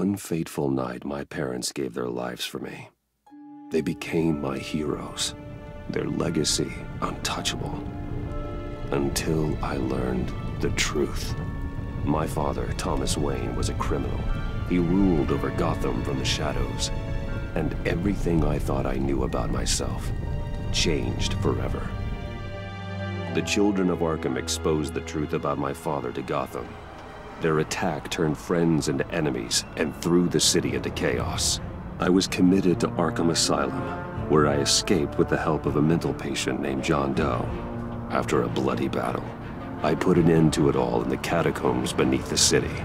one fateful night, my parents gave their lives for me. They became my heroes, their legacy untouchable. Until I learned the truth. My father, Thomas Wayne, was a criminal. He ruled over Gotham from the shadows. And everything I thought I knew about myself changed forever. The children of Arkham exposed the truth about my father to Gotham. Their attack turned friends into enemies and threw the city into chaos. I was committed to Arkham Asylum, where I escaped with the help of a mental patient named John Doe. After a bloody battle, I put an end to it all in the catacombs beneath the city.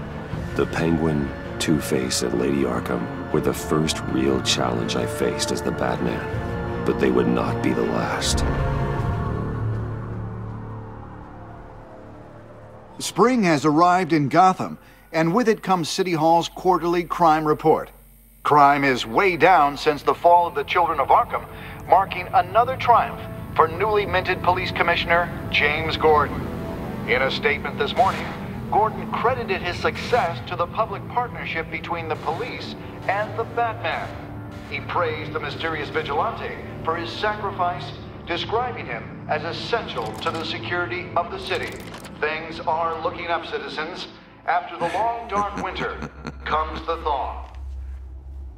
The Penguin, Two-Face, and Lady Arkham were the first real challenge I faced as the Batman, but they would not be the last. Spring has arrived in Gotham, and with it comes City Hall's quarterly crime report. Crime is way down since the fall of the Children of Arkham, marking another triumph for newly minted Police Commissioner James Gordon. In a statement this morning, Gordon credited his success to the public partnership between the police and the Batman. He praised the mysterious vigilante for his sacrifice, describing him as essential to the security of the city. Things are looking up, citizens. After the long, dark winter comes the thaw.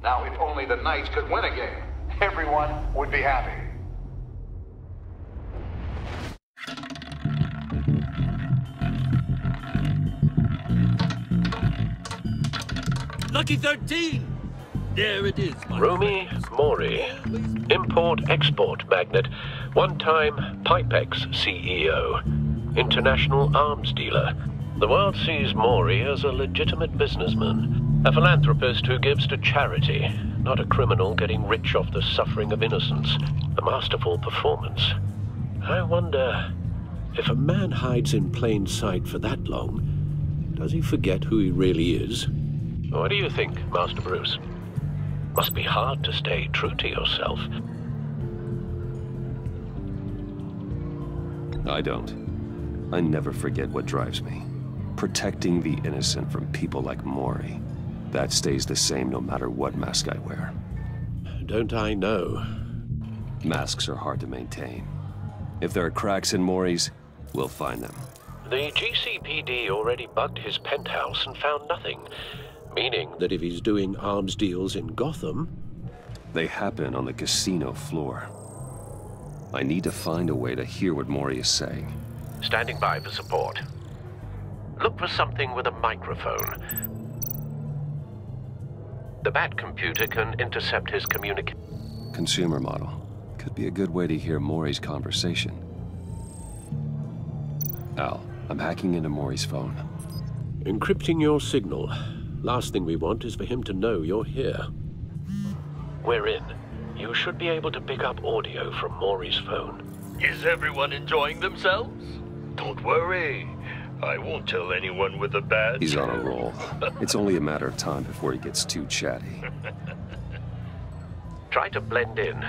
Now, if only the Knights could win a game, everyone would be happy. Lucky 13! There it is, my Romy Mori, import-export magnate, one-time Pipex CEO, international arms dealer. The world sees Mori as a legitimate businessman, a philanthropist who gives to charity, not a criminal getting rich off the suffering of innocence. A masterful performance. I wonder, if a man hides in plain sight for that long, does he forget who he really is? What do you think, Master Bruce? Must be hard to stay true to yourself. I don't. I never forget what drives me. Protecting the innocent from people like Mori. That stays the same no matter what mask I wear. Don't I know? Masks are hard to maintain. If there are cracks in Mori's, we'll find them. The GCPD already bugged his penthouse and found nothing. Meaning that if he's doing arms deals in Gotham... They happen on the casino floor. I need to find a way to hear what Mori is saying. Standing by for support. Look for something with a microphone. The Bat computer can intercept his communication. Consumer model. Could be a good way to hear Mori's conversation. Al, I'm hacking into Mori's phone. Encrypting your signal. Last thing we want is for him to know you're here. We're in. You should be able to pick up audio from Mori's phone. Is everyone enjoying themselves? Don't worry. I won't tell anyone with a badge. He's on a roll. It's only a matter of time before he gets too chatty. Try to blend in.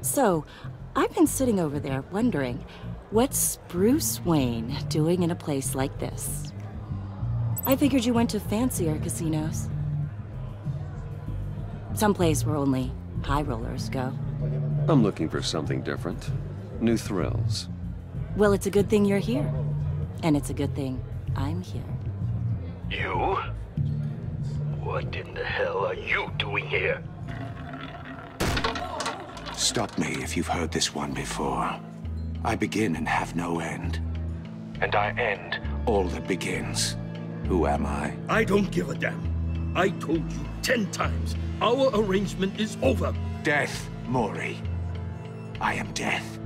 So, I've been sitting over there wondering, what's Bruce Wayne doing in a place like this? I figured you went to fancier casinos. Someplace where only high rollers go. I'm looking for something different. New thrills. Well, it's a good thing you're here. And it's a good thing I'm here. You? What in the hell are you doing here? Stop me if you've heard this one before. I begin and have no end. And I end all that begins. Who am I? I don't give a damn. I told you 10 times. Our arrangement is over. Death, Mori. I am death.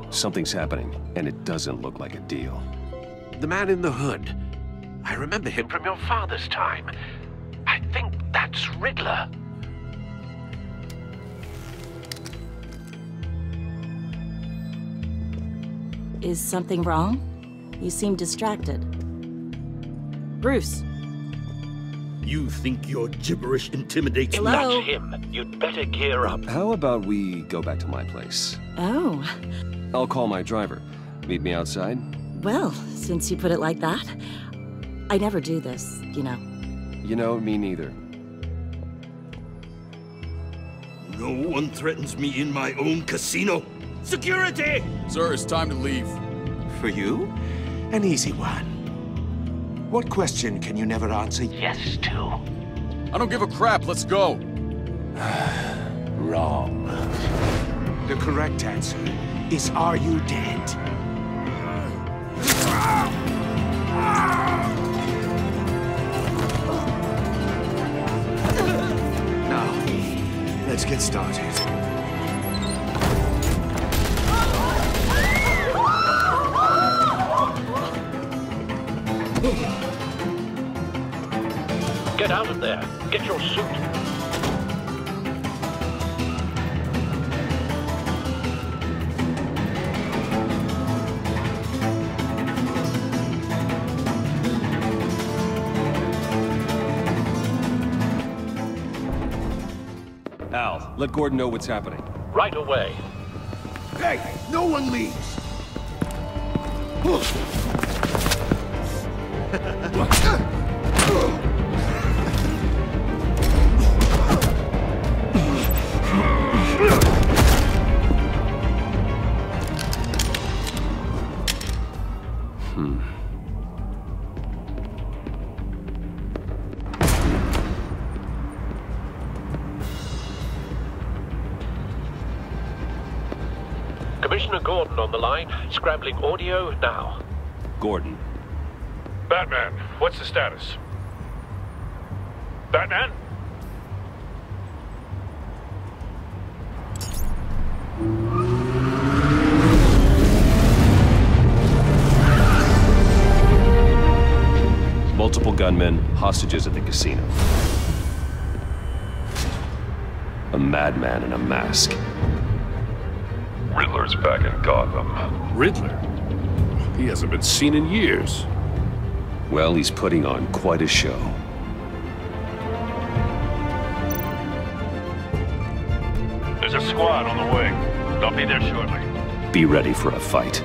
Something's happening, and it doesn't look like a deal. The man in the hood. I remember him from your father's time. I think that's Riddler. Is something wrong? You seem distracted. Bruce. You think your gibberish intimidates me? Hello? That's him. You'd better gear up. How about we go back to my place? Oh, I'll call my driver. Meet me outside? well, since you put it like that, I never do this, you know. You know, me neither. No one threatens me in my own casino. Security! Sir, it's time to leave. For you? An easy one. What question can you never answer yes to? I don't give a crap, let's go. Wrong. The correct answer is, are you dead? Now, let's get started. Get out of there. Get your suit. Al, let Gordon know what's happening. Right away. Hey, no one leaves! Commissioner Gordon on the line. Scrambling audio now. Gordon. Batman, what's the status? Batman? Multiple gunmen, hostages at the casino. A madman in a mask. Riddler's back in Gotham. Riddler? He hasn't been seen in years. Well, he's putting on quite a show. There's a squad on the way. They'll be there shortly. Be ready for a fight.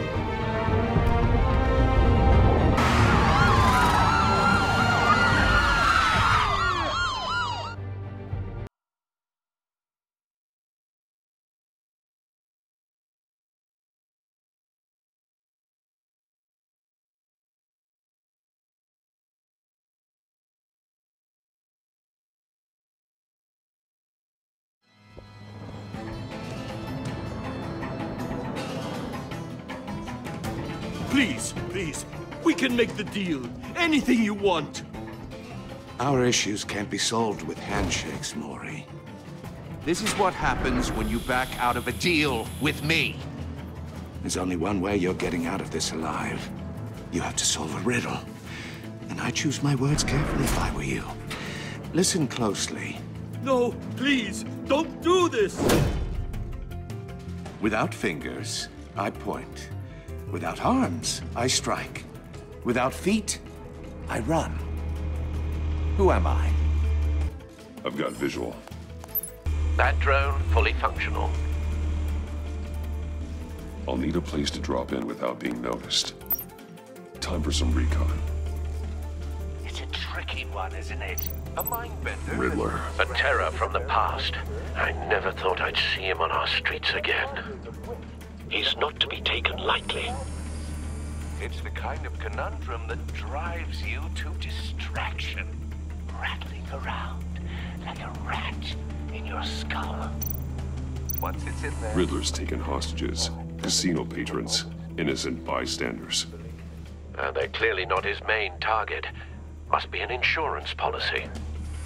Please, please, we can make the deal. Anything you want. Our issues can't be solved with handshakes, Maury. This is what happens when you back out of a deal with me. There's only one way you're getting out of this alive. You have to solve a riddle. And I choose my words carefully if I were you. Listen closely. No, please, don't do this! Without fingers, I point. Without arms, I strike. Without feet, I run. Who am I? I've got visual. That drone fully functional. I'll need a place to drop in without being noticed. Time for some recon. It's a tricky one, isn't it? A mindbender. Riddler. A terror from the past. I never thought I'd see him on our streets again. He's not to be taken lightly. It's the kind of conundrum that drives you to distraction. Rattling around like a rat in your skull. Once it's in there... Riddler's taken hostages. Casino patrons. Innocent bystanders. They're clearly not his main target. Must be an insurance policy.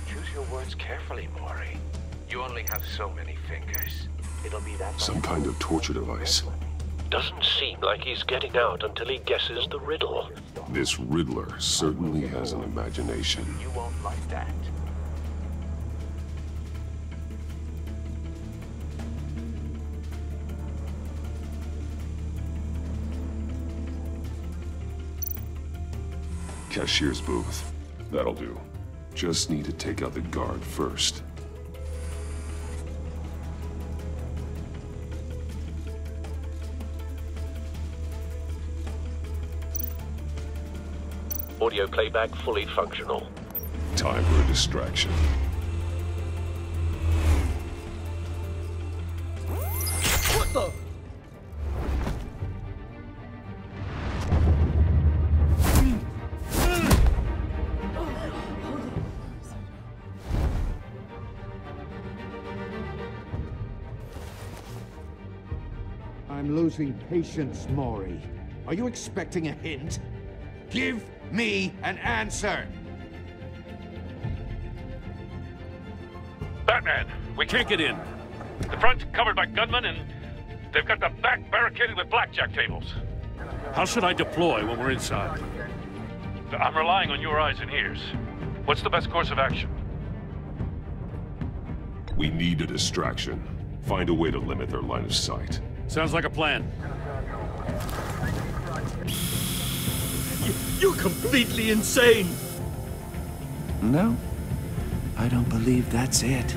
Choose your words carefully, Maury. You only have so many fingers. It'll be that... Some kind of torture device. Doesn't seem like he's getting out until he guesses the riddle. This Riddler certainly has an imagination. You won't like that. Cashier's booth. That'll do. Just need to take out the guard first. Audio playback fully functional. Time for a distraction. What the? I'm losing patience, Maury. Are you expecting a hint? Give me an answer! Batman, we can't get in. The front's covered by gunmen, and they've got the back barricaded with blackjack tables. How should I deploy when we're inside? I'm relying on your eyes and ears. What's the best course of action? We need a distraction. Find a way to limit their line of sight. Sounds like a plan. You're completely insane! No, I don't believe that's it.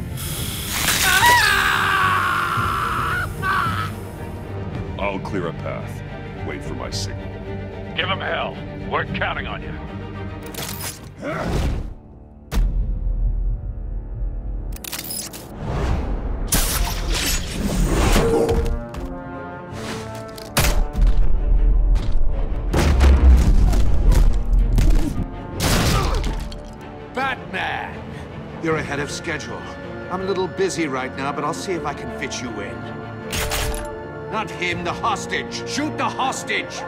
I'll clear a path. Wait for my signal. Give him hell. We're counting on you. Batman! You're ahead of schedule. I'm a little busy right now, but I'll see if I can fit you in. Not him, the hostage! Shoot the hostage!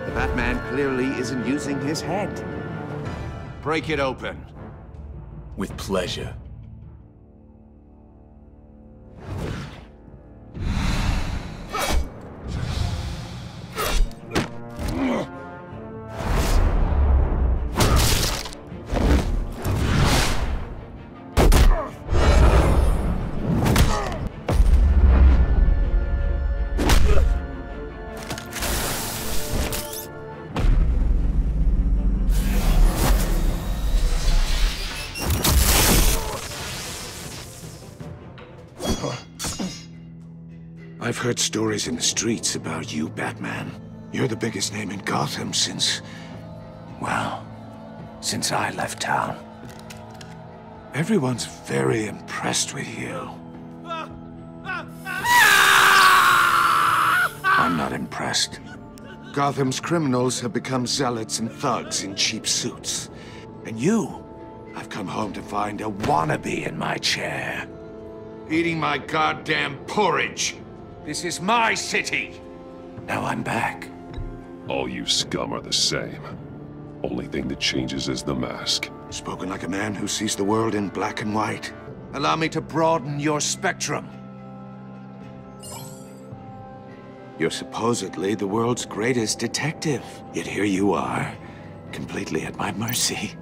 The Batman clearly isn't using his head. Break it open. With pleasure. I've heard stories in the streets about you, Batman. You're the biggest name in Gotham since... well, since I left town. Everyone's very impressed with you. I'm not impressed. Gotham's criminals have become zealots and thugs in cheap suits. And you, I've come home to find a wannabe in my chair. Eating my goddamn porridge. This is my city! Now I'm back. All you scum are the same. Only thing that changes is the mask. Spoken like a man who sees the world in black and white. Allow me to broaden your spectrum. You're supposedly the world's greatest detective. Yet here you are, completely at my mercy.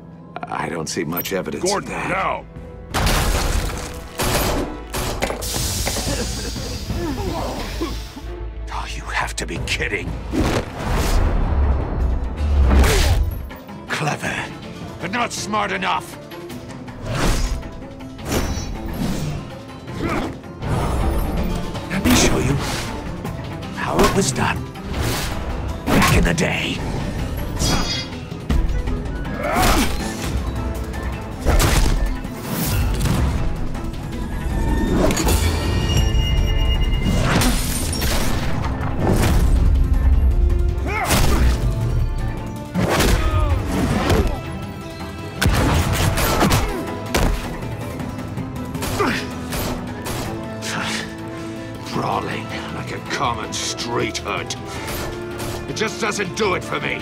I don't see much evidence of Gordon, that. now! Oh, you have to be kidding. Clever, but not smart enough. Let me show you how it was done back in the day. Brawling like a common street hood. It just doesn't do it for me.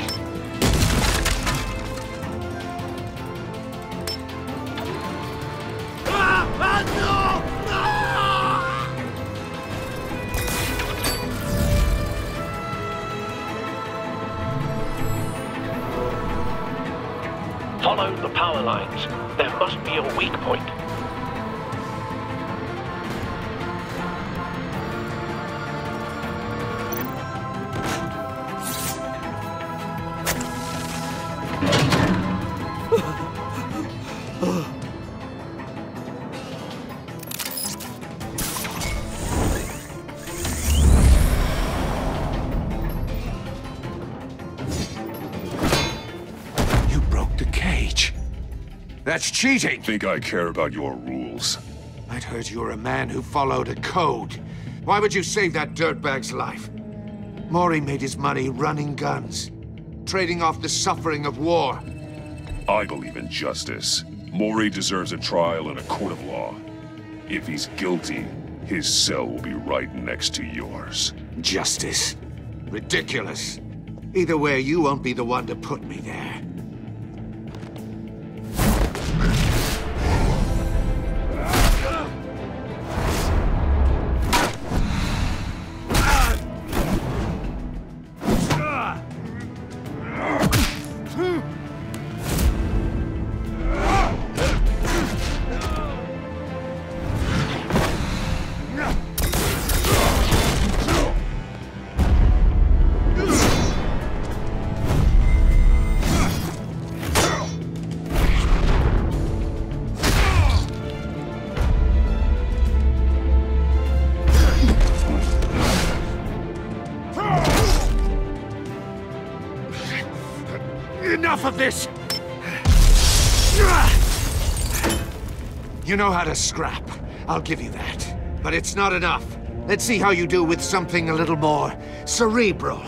own the power lines. There must be a weak point. That's cheating! Think I care about your rules? I'd heard you were a man who followed a code. Why would you save that dirtbag's life? Maury made his money running guns, trading off the suffering of war. I believe in justice. Maury deserves a trial in a court of law. If he's guilty, his cell will be right next to yours. Justice? Ridiculous. Either way, you won't be the one to put me there. Enough of this! You know how to scrap. I'll give you that. But it's not enough. Let's see how you do with something a little more cerebral.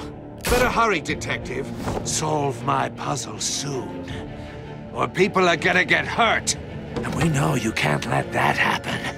Better hurry, detective. Solve my puzzle soon. Or people are gonna get hurt. And we know you can't let that happen.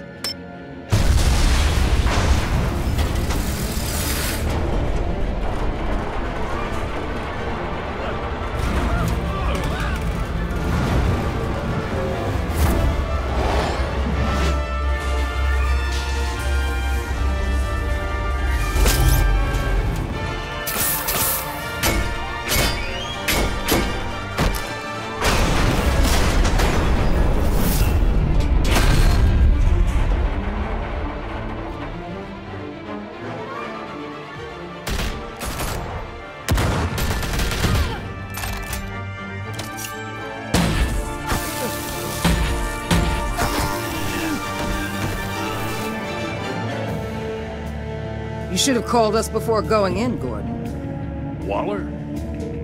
You should have called us before going in, Gordon. Waller?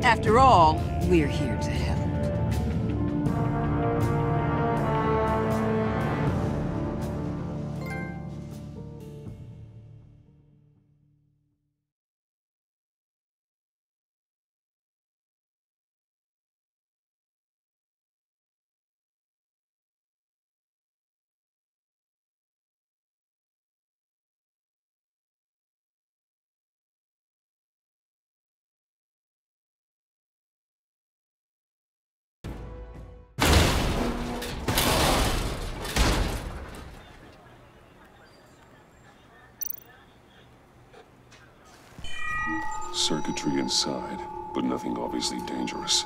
After all, we're here to help. Circuitry inside, but nothing obviously dangerous.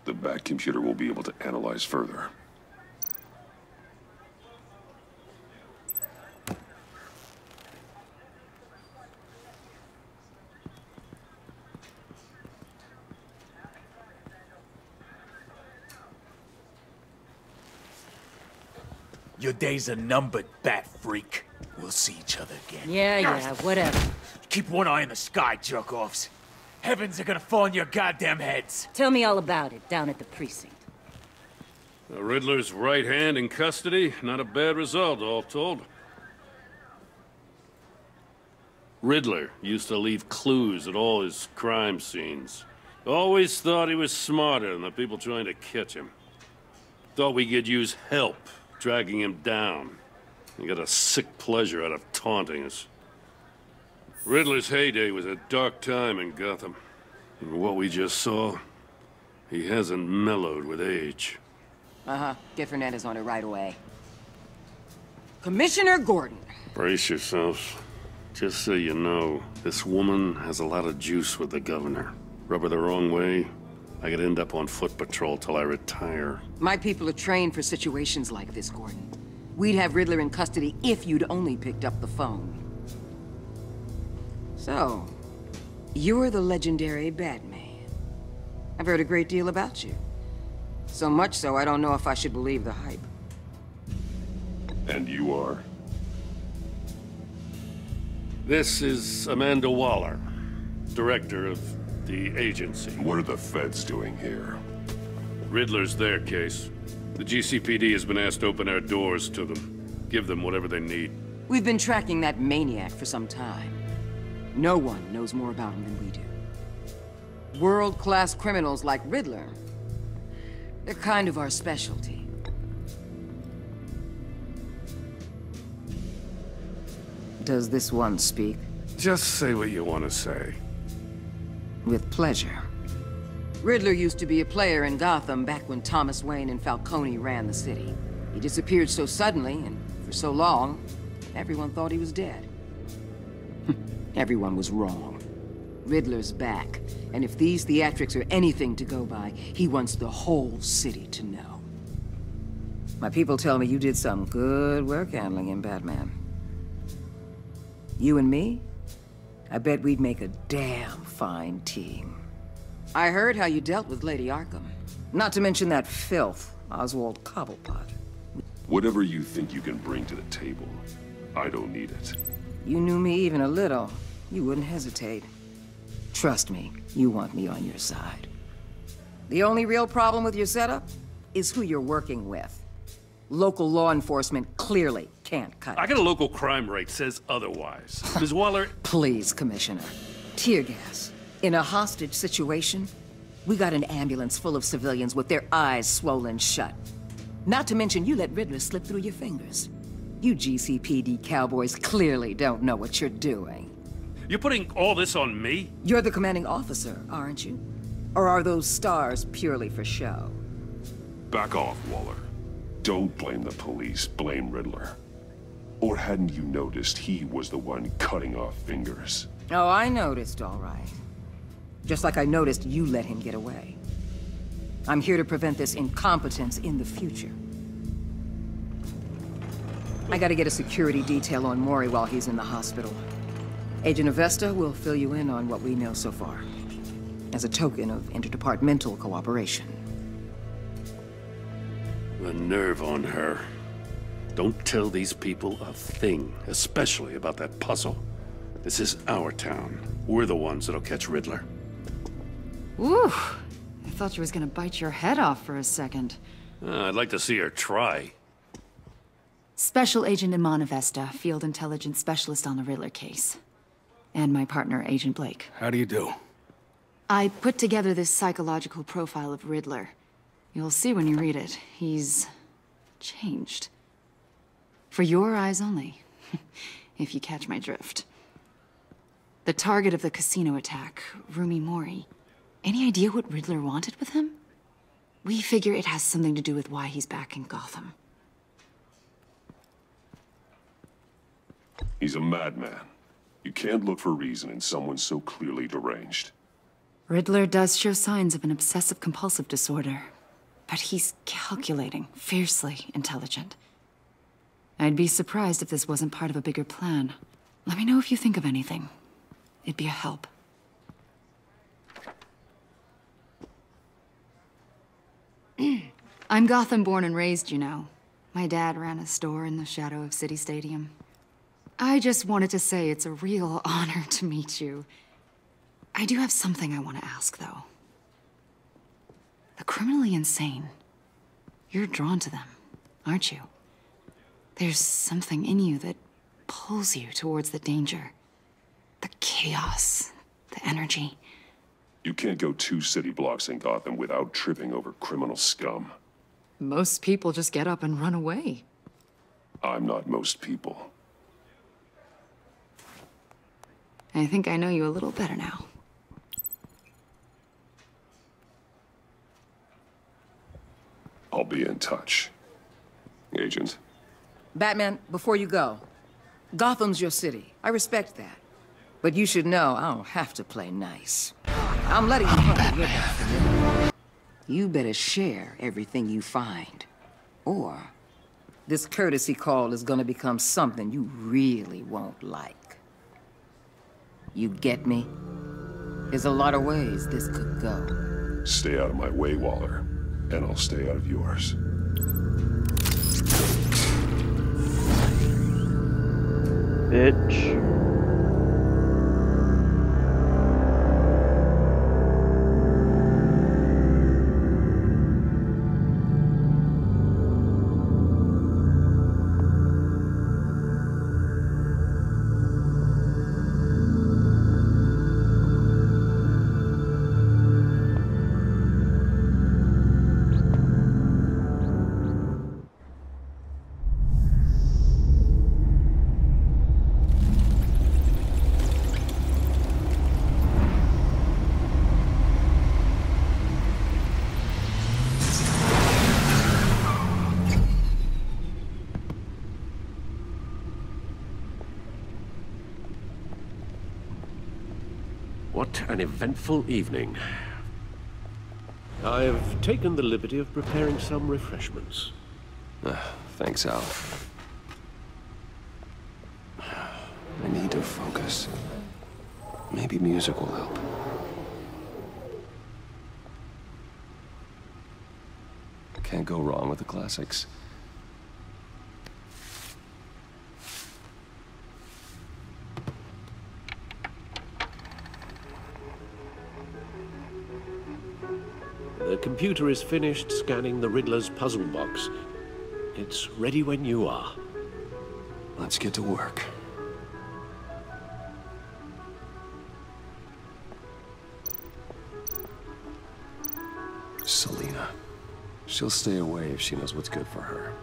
The back computer will be able to analyze further. Your days are numbered, bat freak. We'll see each other again. Yeah, whatever. Keep one eye in the sky, jerk-offs. Heavens are gonna fall on your goddamn heads. Tell me all about it down at the precinct. The Riddler's right hand in custody. Not a bad result, all told. Riddler used to leave clues at all his crime scenes. Always thought he was smarter than the people trying to catch him. Thought we could use help dragging him down. He got a sick pleasure out of taunting us. Riddler's heyday was a dark time in Gotham. And what we just saw, he hasn't mellowed with age. Uh-huh. Get Fernandez on it right away. Commissioner Gordon. Brace yourselves. Just so you know, this woman has a lot of juice with the governor. Rub her the wrong way, I could end up on foot patrol till I retire. My people are trained for situations like this, Gordon. We'd have Riddler in custody if you'd only picked up the phone. So, you're the legendary Batman. I've heard a great deal about you. So much so, I don't know if I should believe the hype. And you are? This is Amanda Waller, director of the agency. What are the feds doing here? Riddler's their case. The GCPD has been asked to open our doors to them. Give them whatever they need. We've been tracking that maniac for some time. No one knows more about him than we do. World-class criminals like Riddler, they're kind of our specialty. Does this one speak? Just say what you want to say. With pleasure. Riddler used to be a player in Gotham back when Thomas Wayne and Falcone ran the city. He disappeared so suddenly and for so long, everyone thought he was dead. Everyone was wrong. Riddler's back, and if these theatrics are anything to go by, he wants the whole city to know. My people tell me you did some good work handling him, Batman. You and me? I bet we'd make a damn fine team. I heard how you dealt with Lady Arkham. Not to mention that filth, Oswald Cobblepot. Whatever you think you can bring to the table, I don't need it. You knew me even a little, you wouldn't hesitate. Trust me, you want me on your side. The only real problem with your setup is who you're working with. Local law enforcement clearly can't cut it. I got a local crime rate says otherwise. Ms. Waller... Please, Commissioner. Tear gas. In a hostage situation, we got an ambulance full of civilians with their eyes swollen shut. Not to mention you let Riddler slip through your fingers. You GCPD cowboys clearly don't know what you're doing. You're putting all this on me? You're the commanding officer, aren't you? Or are those stars purely for show? Back off, Waller. Don't blame the police, blame Riddler. Or hadn't you noticed he was the one cutting off fingers? Oh, I noticed, all right. Just like I noticed you let him get away. I'm here to prevent this incompetence in the future. I gotta get a security detail on Mori while he's in the hospital. Agent Avesta will fill you in on what we know so far, as a token of interdepartmental cooperation. The nerve on her. Don't tell these people a thing, especially about that puzzle. This is our town. We're the ones that'll catch Riddler. Ooh, I thought she was gonna bite your head off for a second. I'd like to see her try. Special Agent Iman Avesta, Field Intelligence Specialist on the Riddler case. And my partner, Agent Blake. How do you do? I put together this psychological profile of Riddler. You'll see when you read it. He's changed. For your eyes only, if you catch my drift. The target of the casino attack, Rumi Mori. Any idea what Riddler wanted with him? We figure it has something to do with why he's back in Gotham. He's a madman. You can't look for reason in someone so clearly deranged. Riddler does show signs of an obsessive-compulsive disorder. But he's calculating, fiercely intelligent. I'd be surprised if this wasn't part of a bigger plan. Let me know if you think of anything. It'd be a help. I'm Gotham born and raised, you know. My dad ran a store in the shadow of City Stadium. I just wanted to say it's a real honor to meet you. I do have something I want to ask, though. The criminally insane. You're drawn to them, aren't you? There's something in you that pulls you towards the danger. The chaos, the energy. You can't go 2 city blocks in Gotham without tripping over criminal scum. Most people just get up and run away. I'm not most people. I think I know you a little better now. I'll be in touch. Agent. Batman, before you go, Gotham's your city. I respect that. But you should know I don't have to play nice. I'm letting you hunt your back. You better share everything you find. Or this courtesy call is gonna become something you really won't like. You get me? There's a lot of ways this could go. Stay out of my way, Waller, and I'll stay out of yours. Bitch. What an eventful evening. I've taken the liberty of preparing some refreshments. Thanks, Al. I need to focus. Maybe music will help. Can't go wrong with the classics. The computer is finished scanning the Riddler's puzzle box. It's ready when you are. Let's get to work. Selina. She'll stay away if she knows what's good for her.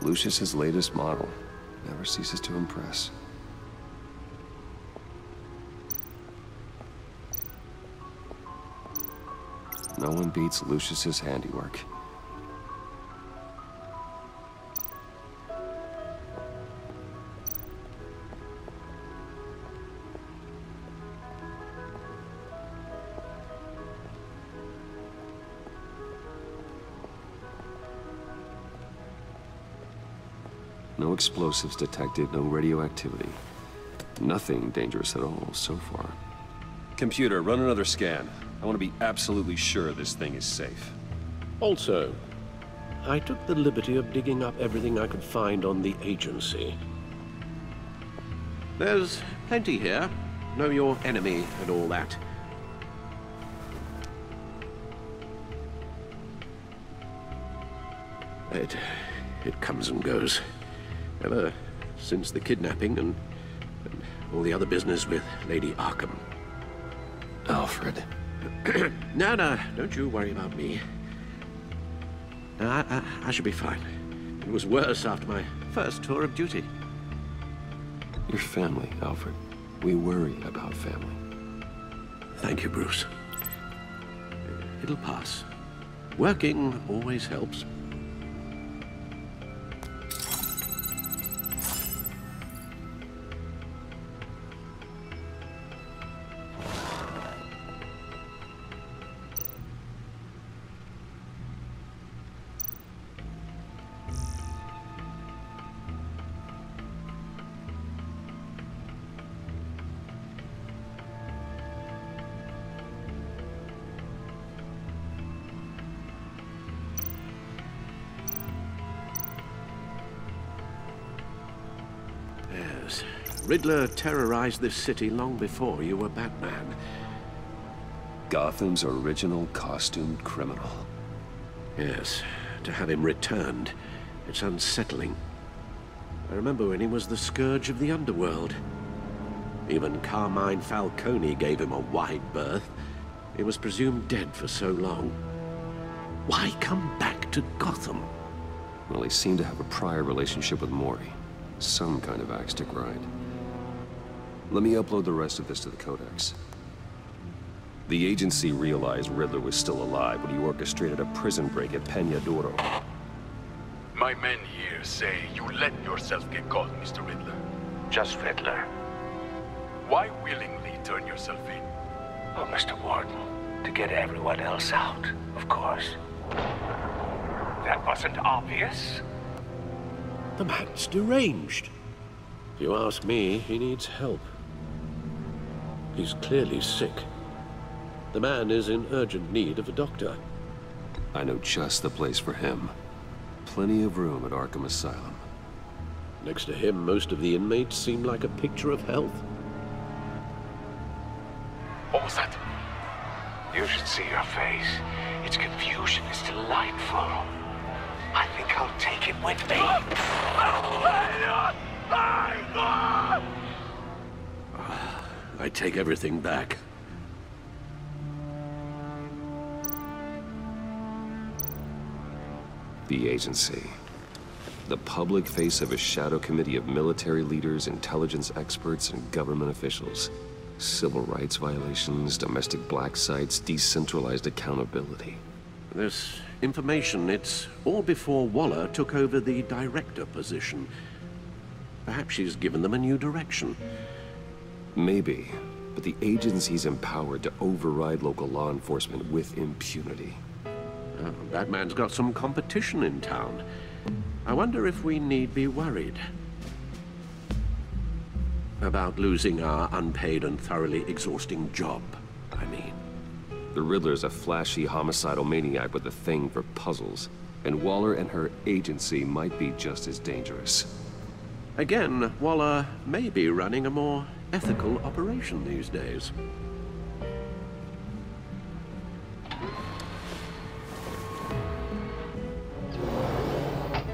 Lucius's latest model never ceases to impress. No one beats Lucius's handiwork. No explosives detected, no radioactivity. Nothing dangerous at all so far. Computer, run another scan. I want to be absolutely sure this thing is safe. Also, I took the liberty of digging up everything I could find on the agency. There's plenty here. Know your enemy and all that. It comes and goes. Ever since the kidnapping and all the other business with Lady Arkham. Alfred. No, don't you worry about me. I should be fine. It was worse after my first tour of duty. Your family, Alfred. We worry about family. Thank you, Bruce. It'll pass. Working always helps. Riddler terrorized this city long before you were Batman. Gotham's original costumed criminal. Yes, to have him returned, it's unsettling. I remember when he was the scourge of the underworld. Even Carmine Falcone gave him a wide berth. He was presumed dead for so long. Why come back to Gotham? Well, he seemed to have a prior relationship with Maury. Some kind of axe to grind. Let me upload the rest of this to the Codex. The agency realized Riddler was still alive when he orchestrated a prison break at Peñadoro. My men here say you let yourself get caught, Mr. Riddler. Just Riddler. Why willingly turn yourself in? Oh, Mr. Warden, to get everyone else out, of course. That wasn't obvious. The man's deranged. If you ask me, he needs help. He's clearly sick. The man is in urgent need of a doctor. I know just the place for him. Plenty of room at Arkham Asylum. Next to him, most of the inmates seem like a picture of health. What was that? You should see your face. Its confusion is delightful. I think I'll take it with me. I take everything back. The agency. The public face of a shadow committee of military leaders, intelligence experts, and government officials. Civil rights violations, domestic black sites, decentralized accountability. This information, it's all before Waller took over the director position. Perhaps she's given them a new direction. Maybe, but the agency's empowered to override local law enforcement with impunity. Oh, that man's got some competition in town. I wonder if we need be worried about losing our unpaid and thoroughly exhausting job, I mean. The Riddler's a flashy homicidal maniac with a thing for puzzles, and Waller and her agency might be just as dangerous. Again, Waller may be running a more ethical operation these days.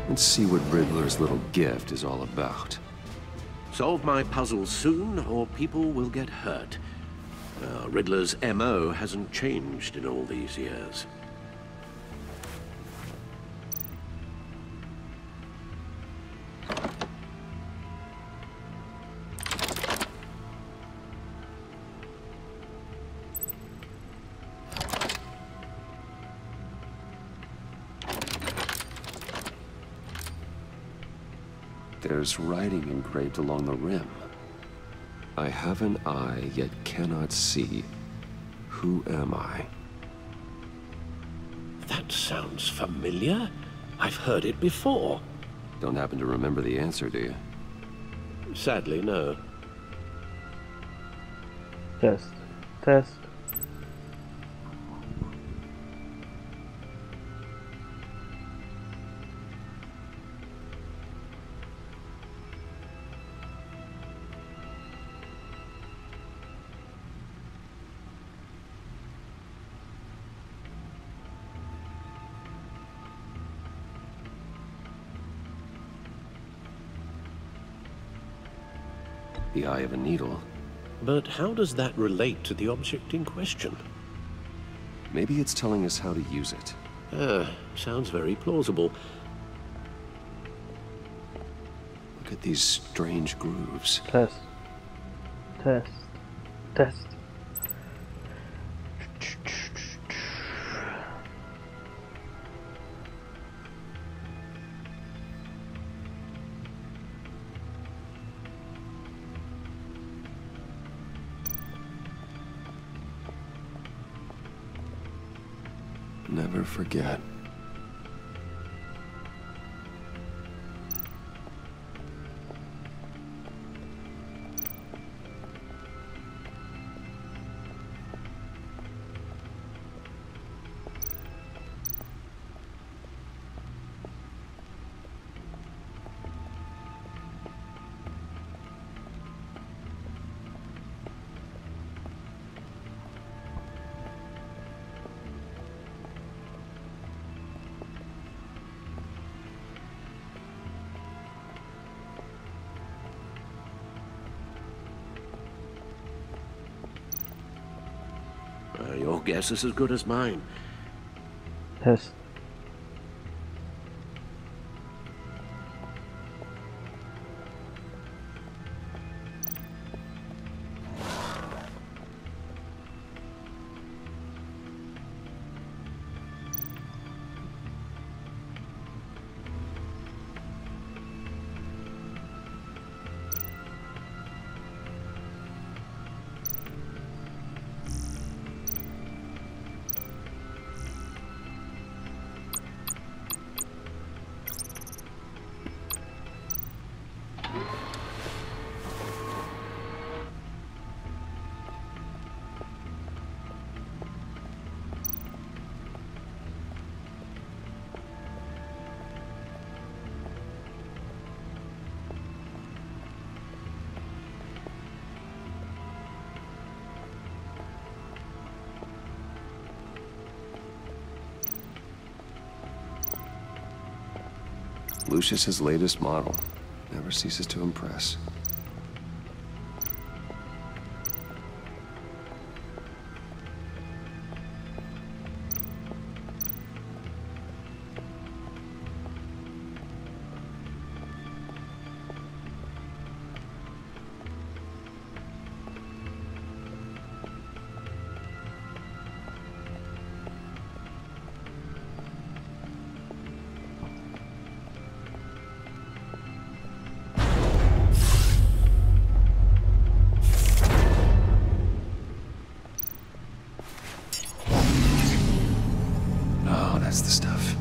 Let's see what Riddler's little gift is all about. Solve my puzzles soon, or people will get hurt. Riddler's MO hasn't changed in all these years. There's writing engraved along the rim. I have an eye, yet cannot see. Who am I? That sounds familiar. I've heard it before. Don't happen to remember the answer, do you? Sadly, no. Test. Test. The eye of a needle. But how does that relate to the object in question? Maybe it's telling us how to use it. Sounds very plausible. Look at these strange grooves. Test. Test. Test. Never forget. Your guess is as good as mine. Test. Lucius's latest model. Never ceases to impress. That's the stuff.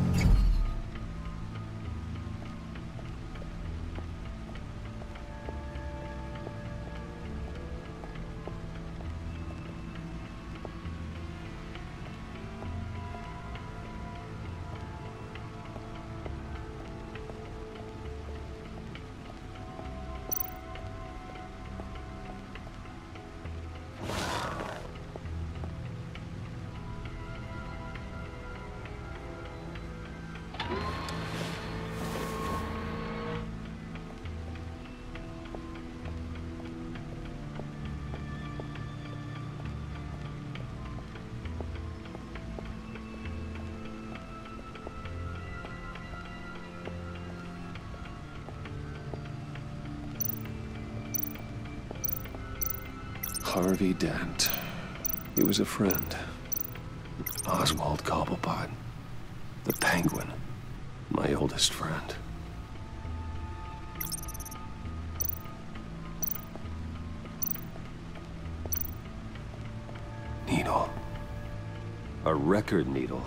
Harvey Dent. He was a friend. Oswald Cobblepot. The Penguin. My oldest friend. Needle. A record needle.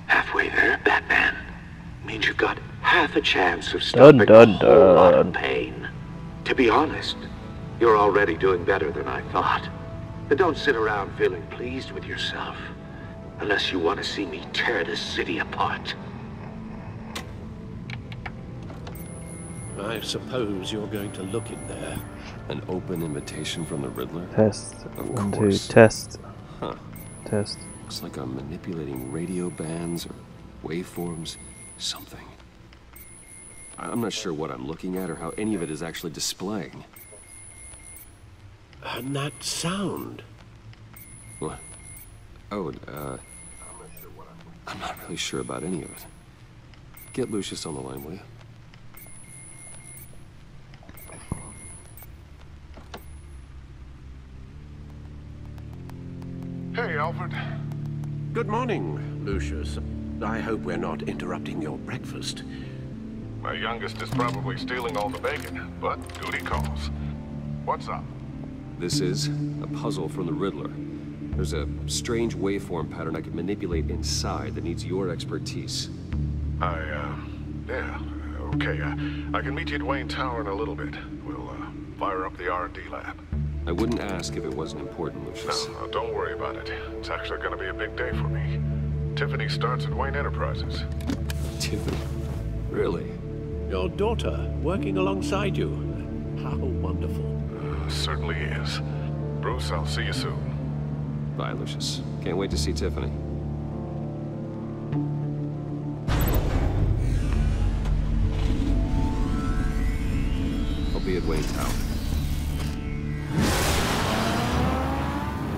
Halfway there, Batman. Means you got half a chance of stopping a whole lot of pain. To be honest, you're already doing better than I thought. But don't sit around feeling pleased with yourself, unless you want to see me tear this city apart. I suppose you're going to look in there. An open invitation from the Riddler? Test. Of 1, 2, course. test. Huh. Test. Looks like I'm manipulating radio bands or waveforms. Something. I'm not sure what I'm looking at or how any of it is actually displaying. And that sound. What? Oh, I'm not really sure about any of it. Get Lucius on the line, will you? Hey, Alfred. Good morning, Lucius. I hope we're not interrupting your breakfast. My youngest is probably stealing all the bacon, but duty calls. What's up? This is a puzzle from the Riddler. There's a strange waveform pattern I could manipulate inside that needs your expertise. Yeah, okay. I can meet you at Wayne Tower in a little bit. We'll, fire up the R&D lab. I wouldn't ask if it wasn't important, Lucius. No, don't worry about it. It's actually gonna be a big day for me. Tiffany starts at Wayne Enterprises. Tiffany? Really? Your daughter, working alongside you. How wonderful. Certainly is. Bruce, I'll see you soon. Bye, Lucius. Can't wait to see Tiffany. I'll be at Wayne Tower.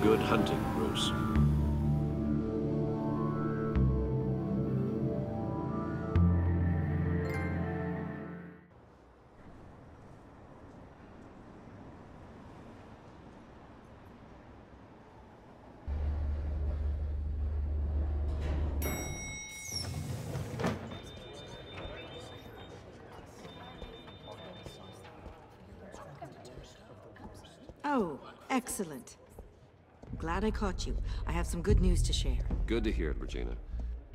Good hunting, Bruce. Oh, excellent. Glad I caught you. I have some good news to share. Good to hear it, Regina.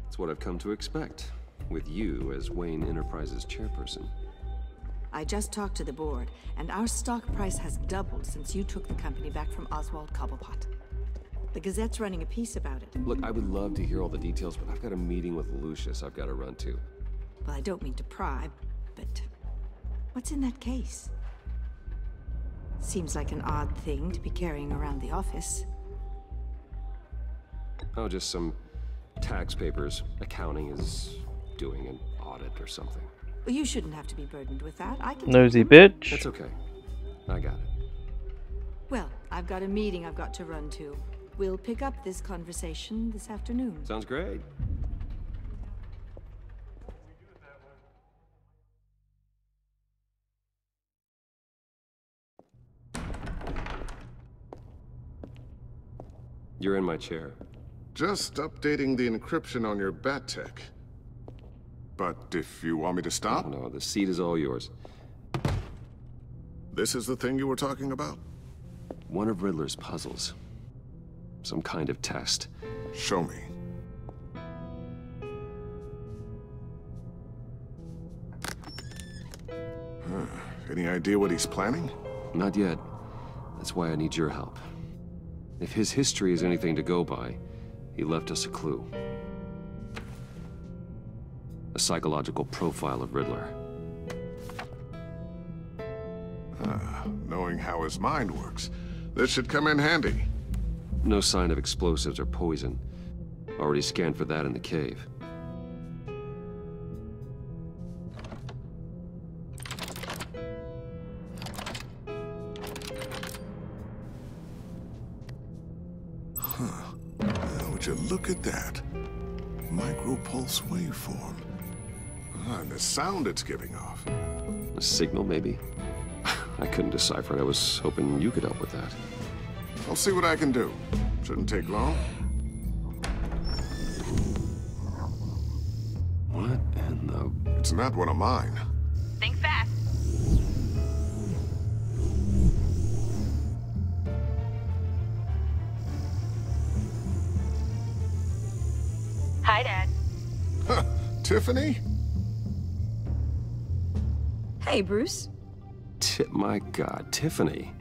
It's what I've come to expect, with you as Wayne Enterprises chairperson. I just talked to the board, and our stock price has doubled since you took the company back from Oswald Cobblepot. The Gazette's running a piece about it. Look, I would love to hear all the details, but I've got a meeting with Lucius I've got to run to. Well, I don't mean to pry, but what's in that case? Seems like an odd thing to be carrying around the office. Oh, just some tax papers. Accounting is doing an audit or something. Well, you shouldn't have to be burdened with that. I can. Nosy bitch. That's okay. I got it. Well, I've got a meeting I've got to run to. We'll pick up this conversation this afternoon. Sounds great. You're in my chair. Just updating the encryption on your bat tech. But if you want me to stop? No, the seat is all yours. This is the thing you were talking about? One of Riddler's puzzles. Some kind of test. Show me. Any idea what he's planning? Not yet. That's why I need your help. If his history is anything to go by, he left us a clue. A psychological profile of Riddler. Knowing how his mind works, this should come in handy. No sign of explosives or poison. Already scanned for that in the cave. Would you look at that? Micropulse waveform. And the sound it's giving off. A signal, maybe? I couldn't decipher it. I was hoping you could help with that. I'll see what I can do. Shouldn't take long. What in the... It's not one of mine. Think fast. Hi, Dad. Huh, Tiffany? Hey, Bruce. My God, Tiffany.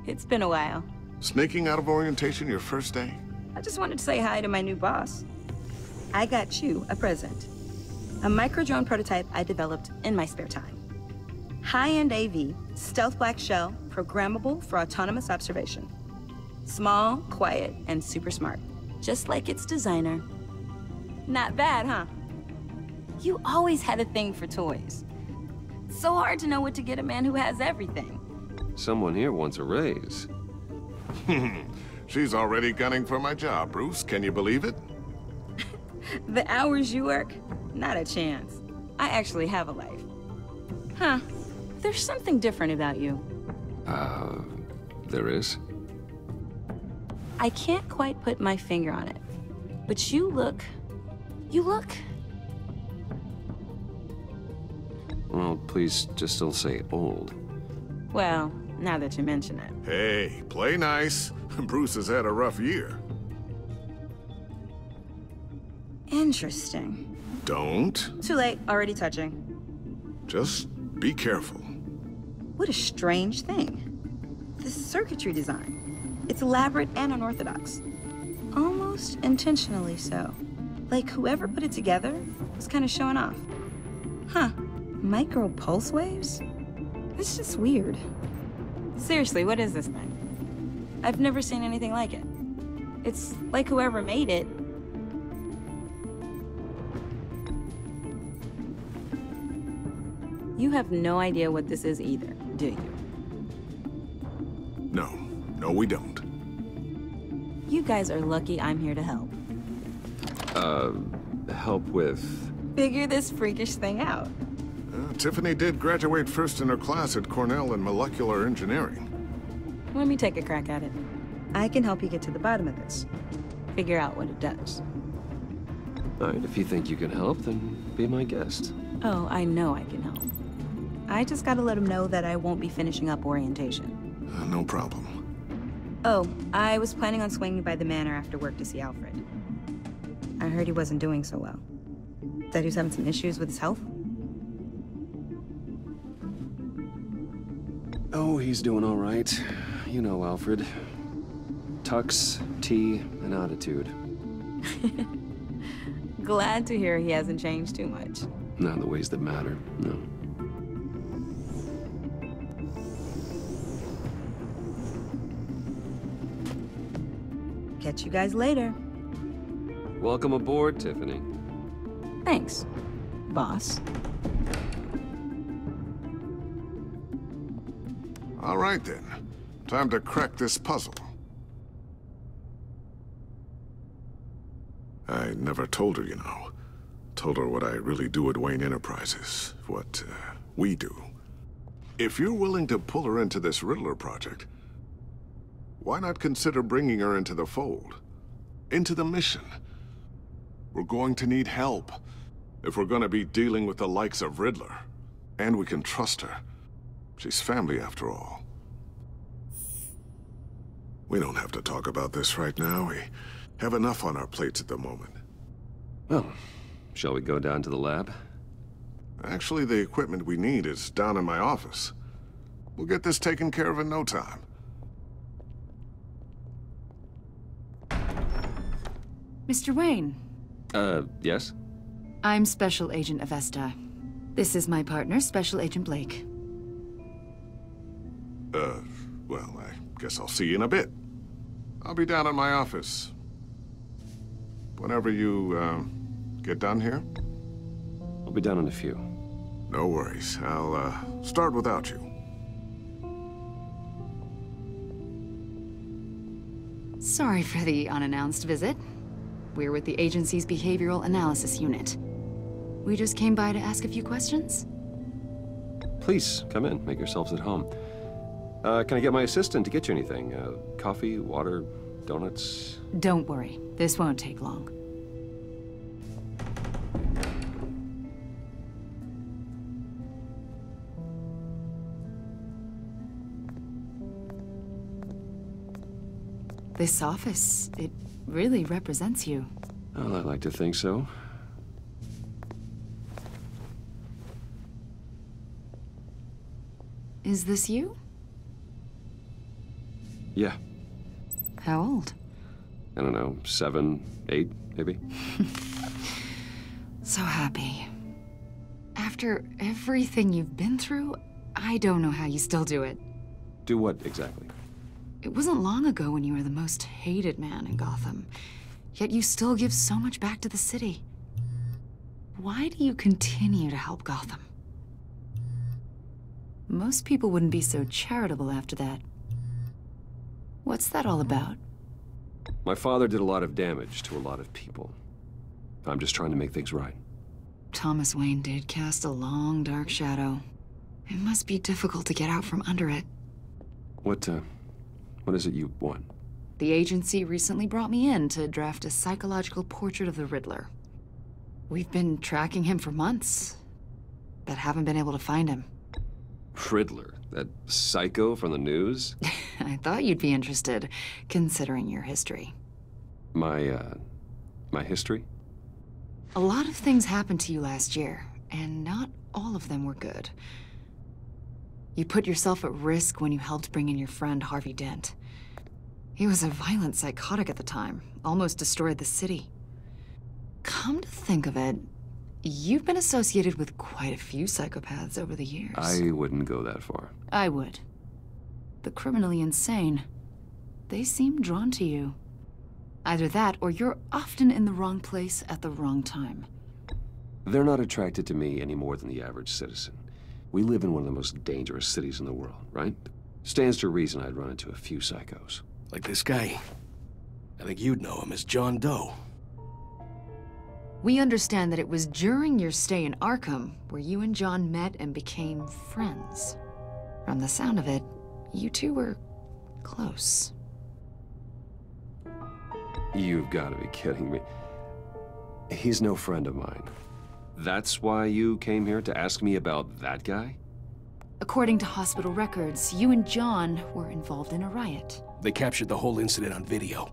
It's been a while. Sneaking out of orientation your first day? I just wanted to say hi to my new boss. I got you a present. A micro-drone prototype I developed in my spare time. High-end AV, stealth black shell, programmable for autonomous observation. Small, quiet, and super smart. Just like its designer. Not bad, huh? You always had a thing for toys. So hard to know what to get a man who has everything. Someone here wants a raise. She's already gunning for my job, Bruce. Can you believe it? The hours you work? Not a chance. I actually have a life. Huh. There's something different about you. There is? I can't quite put my finger on it. But you look... Well, please just don't say old. Well, now that you mention it. Hey, play nice. Bruce has had a rough year. Interesting. Don't. Too late, already touching. Just be careful. What a strange thing. The circuitry design. It's elaborate and unorthodox. Almost intentionally so. Like whoever put it together was kind of showing off. Huh. Micro pulse waves? It's just weird. Seriously, what is this thing? I've never seen anything like it. It's like whoever made it. You have no idea what this is either, do you? No, we don't. You guys are lucky I'm here to help. Help with... Figure this freakish thing out. Tiffany did graduate first in her class at Cornell in molecular engineering. Let me take a crack at it. I can help you get to the bottom of this. Figure out what it does. All right, if you think you can help, then be my guest. Oh, I know I can help. I just gotta let him know that I won't be finishing up orientation. No problem. Oh, I was planning on swinging by the manor after work to see Alfred. I heard he wasn't doing so well. That he was having some issues with his health? Oh, he's doing all right. You know Alfred. Tux, tea, and attitude. Glad to hear he hasn't changed too much. Not in the ways that matter, no. Catch you guys later. Welcome aboard, Tiffany. Thanks, boss. All right, then. Time to crack this puzzle. I never told her, you know. Told her what I really do at Wayne Enterprises. What, we do. If you're willing to pull her into this Riddler project, why not consider bringing her into the fold? Into the mission? We're going to need help if we're going to be dealing with the likes of Riddler. And we can trust her. She's family after all. We don't have to talk about this right now. We have enough on our plates at the moment. Well, shall we go down to the lab? Actually, the equipment we need is down in my office. We'll get this taken care of in no time. Mr. Wayne. Yes? I'm Special Agent Avesta. This is my partner, Special Agent Blake. Well, I guess I'll see you in a bit. I'll be down in my office. Whenever you, get done here? I'll be down in a few. No worries. I'll, start without you. Sorry for the unannounced visit. We're with the agency's Behavioral Analysis Unit. We just came by to ask a few questions. Please, come in. Make yourselves at home. Can I get my assistant to get you anything? Coffee, water, donuts? Don't worry. This won't take long. This office, it really represents you. Well, I'd like to think so. Is this you? Yeah. How old? I don't know, 7, 8, maybe? So happy. After everything you've been through, I don't know how you still do it. Do what, exactly? It wasn't long ago when you were the most hated man in Gotham, yet you still give so much back to the city. Why do you continue to help Gotham? Most people wouldn't be so charitable after that. What's that all about? My father did a lot of damage to a lot of people. I'm just trying to make things right. Thomas Wayne did cast a long, dark shadow. It must be difficult to get out from under it. What is it you want? The agency recently brought me in to draft a psychological portrait of the Riddler. We've been tracking him for months, but haven't been able to find him. Riddler? That psycho from the news? I thought you'd be interested, considering your history. My history? A lot of things happened to you last year, and not all of them were good. You put yourself at risk when you helped bring in your friend Harvey Dent. He was a violent psychotic at the time, almost destroyed the city. Come to think of it, you've been associated with quite a few psychopaths over the years. I wouldn't go that far. I would. The criminally insane, they seem drawn to you. Either that, or you're often in the wrong place at the wrong time. They're not attracted to me any more than the average citizen. We live in one of the most dangerous cities in the world, right? Stands to reason I'd run into a few psychos. Like this guy. I think you'd know him as John Doe. We understand that it was during your stay in Arkham where you and John met and became friends. From the sound of it, you two were close. You've got to be kidding me. He's no friend of mine. That's why you came here to ask me about that guy? According to hospital records, you and John were involved in a riot. They captured the whole incident on video.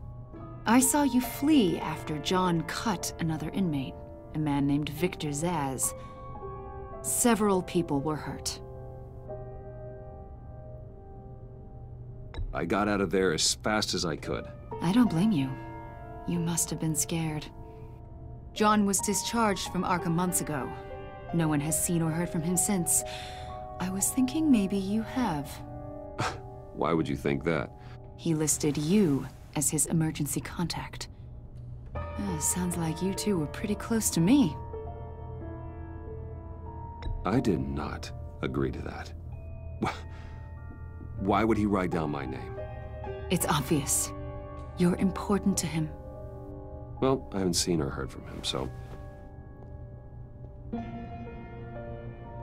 I saw you flee after John cut another inmate, a man named Victor Zsasz. Several people were hurt. I got out of there as fast as I could. I don't blame you. You must have been scared. John was discharged from Arkham months ago. No one has seen or heard from him since. I was thinking maybe you have. Why would you think that? He listed you as his emergency contact. Sounds like you two were pretty close to me. I did not agree to that. Why would he write down my name? It's obvious. You're important to him. Well, I haven't seen or heard from him, so...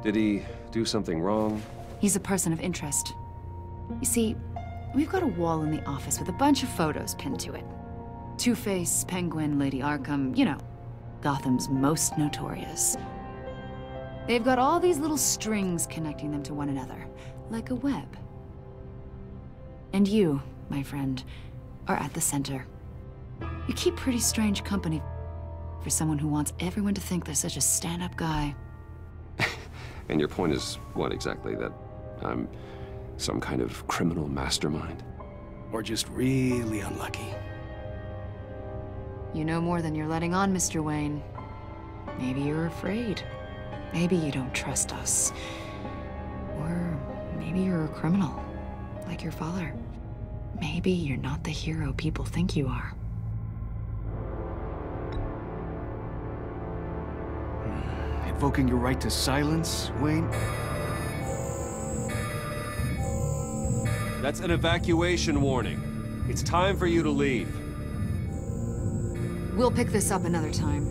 Did he do something wrong? He's a person of interest. You see, we've got a wall in the office with a bunch of photos pinned to it. Two-Face, Penguin, Lady Arkham, you know, Gotham's most notorious. They've got all these little strings connecting them to one another, like a web. And you, my friend, are at the center. You keep pretty strange company for someone who wants everyone to think they're such a stand-up guy. And your point is what exactly? That I'm some kind of criminal mastermind? Or just really unlucky? You know more than you're letting on, Mr. Wayne. Maybe you're afraid. Maybe you don't trust us. Or maybe you're a criminal, like your father. Maybe you're not the hero people think you are. Invoking your right to silence, Wayne? That's an evacuation warning. It's time for you to leave. We'll pick this up another time.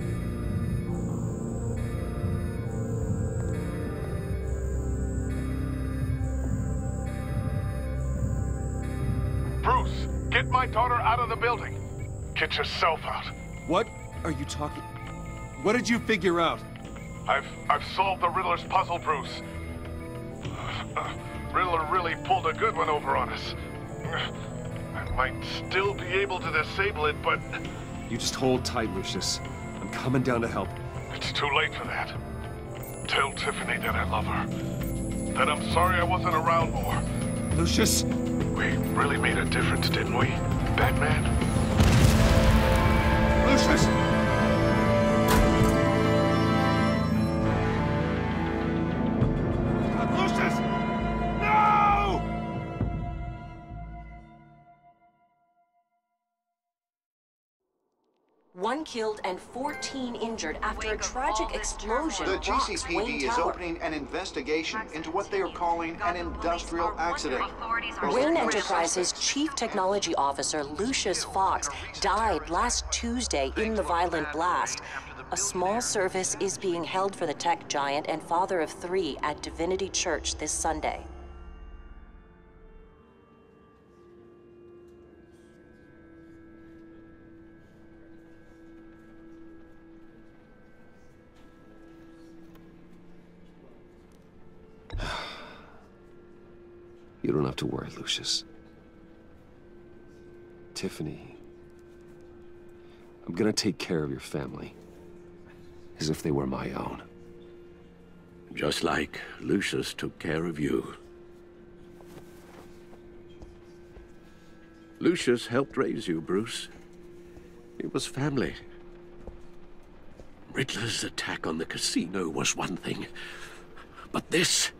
Bruce, get my daughter out of the building. Get yourself out. What are you talking? What did you figure out? I've solved the Riddler's puzzle, Bruce. Riddler really pulled a good one over on us. I might still be able to disable it, but... You just hold tight, Lucius. I'm coming down to help. It's too late for that. Tell Tiffany that I love her. That I'm sorry I wasn't around more. Lucius! We really made a difference, didn't we, Batman? Lucius! One killed and 14 injured after a tragic explosion. The rocks GCPD Wayne is Tower. opening an investigation into what they are calling an industrial accident. Wayne Enterprises' Chief Technology Officer, Lucius Fox, died last Tuesday in the violent blast. A small service is being held for the tech giant and father of 3 at Divinity Church this Sunday. You don't have to worry, Lucius. Tiffany, I'm gonna take care of your family. As if they were my own. Just like Lucius took care of you. Lucius helped raise you, Bruce. It was family. Riddler's attack on the casino was one thing. But this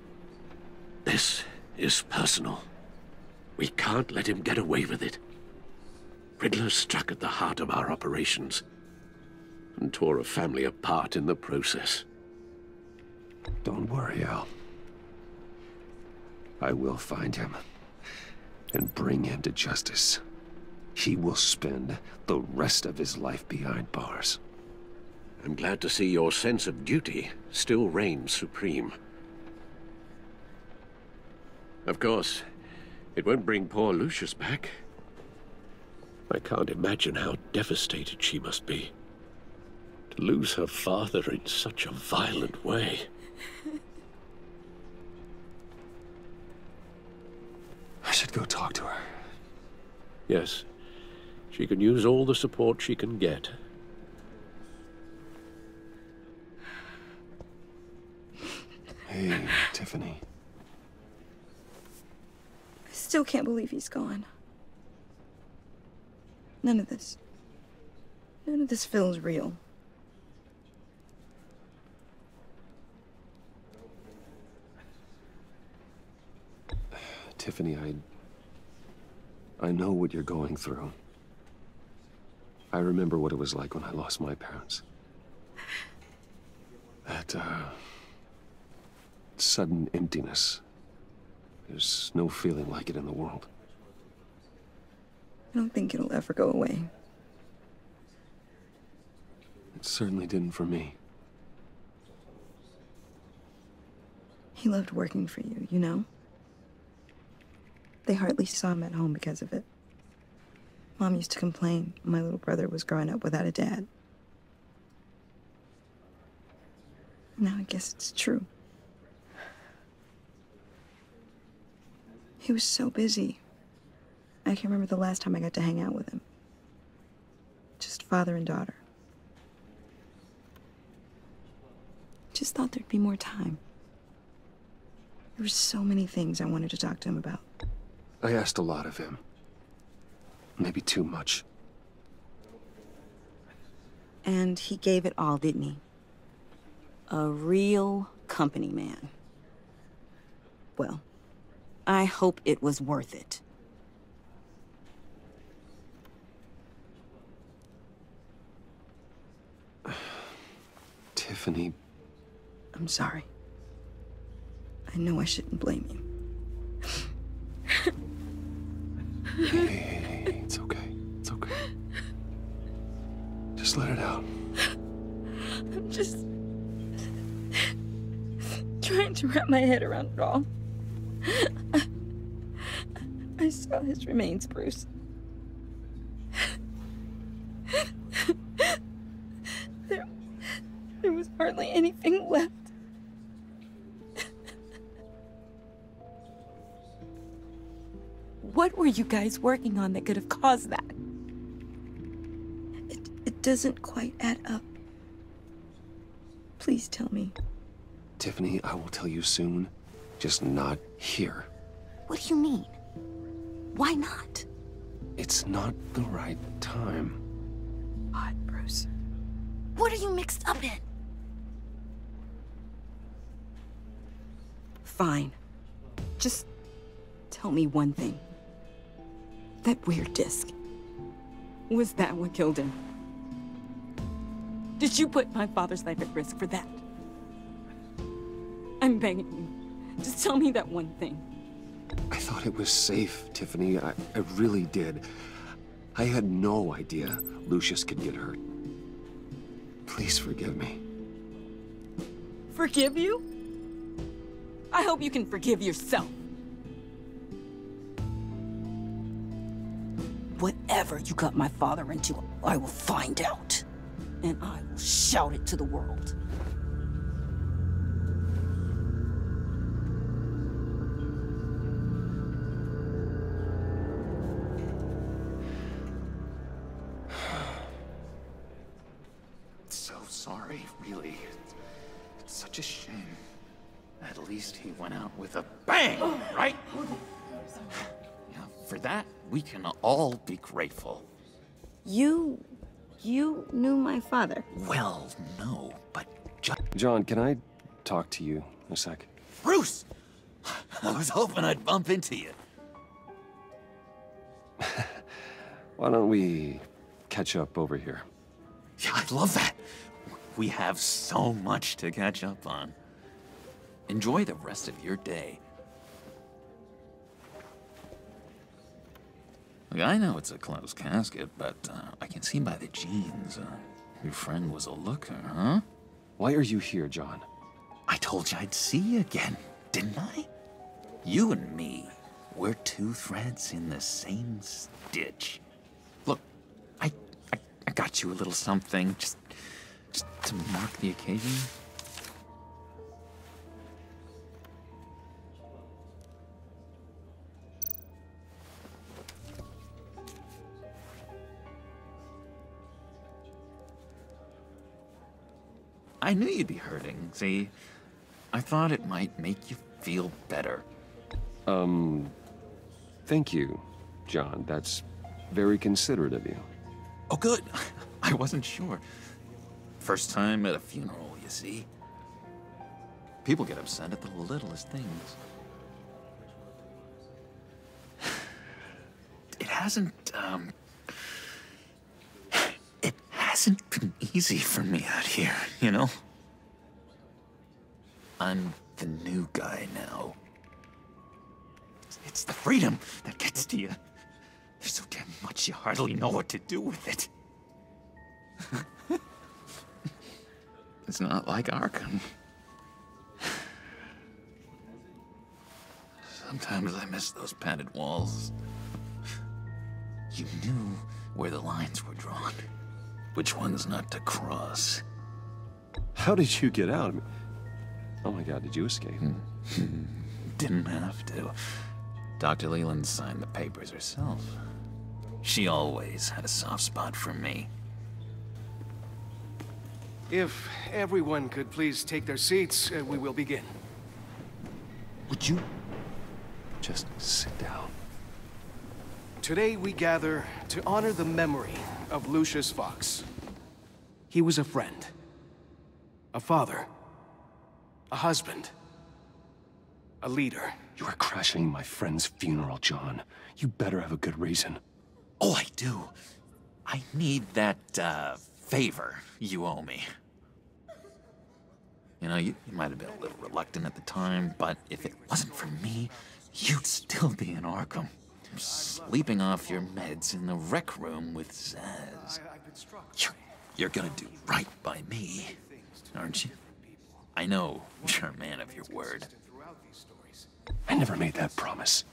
is personal. We can't let him get away with it. Riddler struck at the heart of our operations and tore a family apart in the process. Don't worry, Al. I will find him and bring him to justice. He will spend the rest of his life behind bars. I'm glad to see your sense of duty still reigns supreme. Of course, it won't bring poor Lucius back. I can't imagine how devastated she must be. To lose her father in such a violent way. I should go talk to her. Yes, she can use all the support she can get. Hey, Tiffany. I still can't believe he's gone. None of this feels real. Tiffany, I know what you're going through. I remember what it was like when I lost my parents. That, sudden emptiness. There's no feeling like it in the world. I don't think it'll ever go away. It certainly didn't for me. He loved working for you, you know? They hardly saw him at home because of it. Mom used to complain my little brother was growing up without a dad. Now I guess it's true. He was so busy. I can't remember the last time I got to hang out with him. Just father and daughter. Just thought there'd be more time. There were so many things I wanted to talk to him about. I asked a lot of him. Maybe too much. And he gave it all, didn't he? A real company man. Well, I hope it was worth it. Tiffany. I'm sorry. I know I shouldn't blame you. Hey, it's okay. It's okay. Just let it out. I'm just trying to wrap my head around it all. I saw his remains, Bruce. There was hardly anything left. What were you guys working on that could have caused that? It doesn't quite add up. Please tell me. Tiffany, I will tell you soon. Just not here. What do you mean? Why not? It's not the right time. Odd, Bruce. What are you mixed up in? Fine. Just tell me one thing. That weird disc. Was that what killed him? Did you put my father's life at risk for that? I'm begging you. Just tell me that one thing. I thought it was safe, Tiffany. I really did. I had no idea Lucius could get hurt. Please forgive me. Forgive you? I hope you can forgive yourself. Whatever you got my father into, I will find out. And I will shout it to the world. So sorry, really. It's such a shame. At least he went out with a bang, right? Yeah, for that, we can all be grateful. You knew my father? Well, no, but John, can I talk to you a sec? Bruce! I was hoping I'd bump into you. Why don't we catch up over here? Yeah, I'd love that. We have so much to catch up on. Enjoy the rest of your day. Look, I know it's a closed casket, but I can see by the jeans, your friend was a looker, huh? Why are you here, John? I told you I'd see you again, didn't I? You and me, we're two threads in the same stitch. Look, I got you a little something, just to mark the occasion. I knew you'd be hurting, see? I thought it might make you feel better. Thank you, John. That's very considerate of you. Oh, good. I wasn't sure. First time at a funeral, you see? People get upset at the littlest things. It hasn't, hasn't been easy for me out here, you know? I'm the new guy now. It's the freedom that gets to you. There's so damn much you hardly know what to do with it. It's not like Arkham. Sometimes I miss those padded walls. You knew where the lines were drawn. Which ones not to cross. How did you get out? Oh my god, did you escape? Didn't have to. Dr. Leland signed the papers herself. She always had a soft spot for me. If everyone could please take their seats, we will begin. Would you just sit down? Today we gather to honor the memory of Lucius Fox. He was a friend, a father, a husband, a leader. You are crashing my friend's funeral, John. You better have a good reason. Oh, I do. I need that, favor you owe me. You know, you might have been a little reluctant at the time, but if it wasn't for me, you'd still be in Arkham. Sleeping off your meds in the rec room with Zaz. You're gonna do right by me, aren't you? I know you're a man of your word. I never made that promise.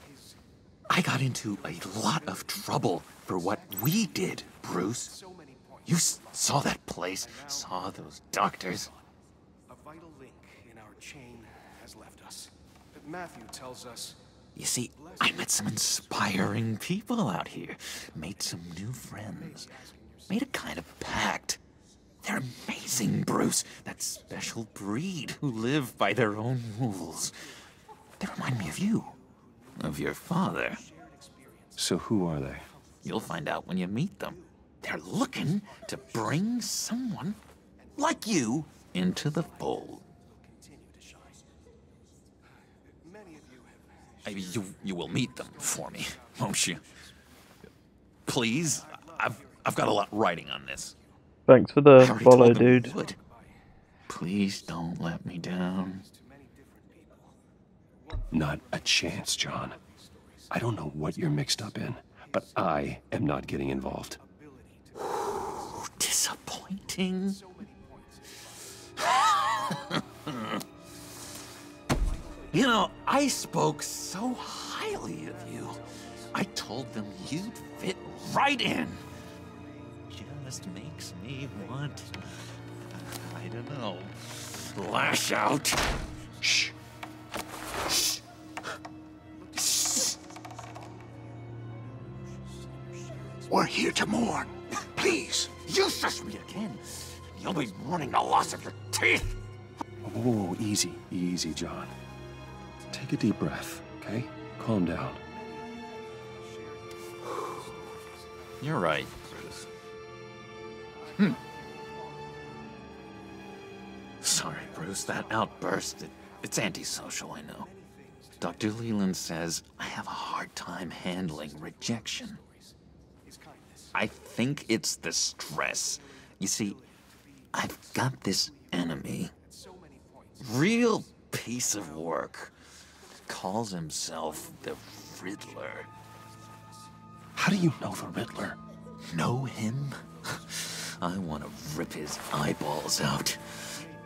I got into a lot of trouble for what we did, Bruce. You saw that place, saw those doctors. A vital link in our chain has left us. But Matthew tells us... You see, I met some inspiring people out here. Made some new friends. Made a kind of pact. They're amazing, Bruce. That special breed who live by their own rules. They remind me of you. Of your father. So who are they? You'll find out when you meet them. They're looking to bring someone like you into the fold. You will meet them for me, won't you? Please, I've got a lot writing on this. Thanks for the follow, dude. Please don't let me down. Not a chance, John. I don't know what you're mixed up in, but I am not getting involved. Disappointing. You know, I spoke so highly of you. I told them you'd fit right in. Just makes me want, I don't know, lash out. Shh. Shh. Shh. We're here to mourn. Please. You shush me again. You'll be mourning the loss of your teeth. Whoa, easy, easy, John. Take a deep breath, okay? Calm down. You're right, Bruce. Sorry, Bruce, that outburst, it's antisocial, I know. Dr. Leland says I have a hard time handling rejection. I think it's the stress. You see, I've got this enemy. Real piece of work. Calls himself the Riddler. How do you know the Riddler? Know him? I want to rip his eyeballs out.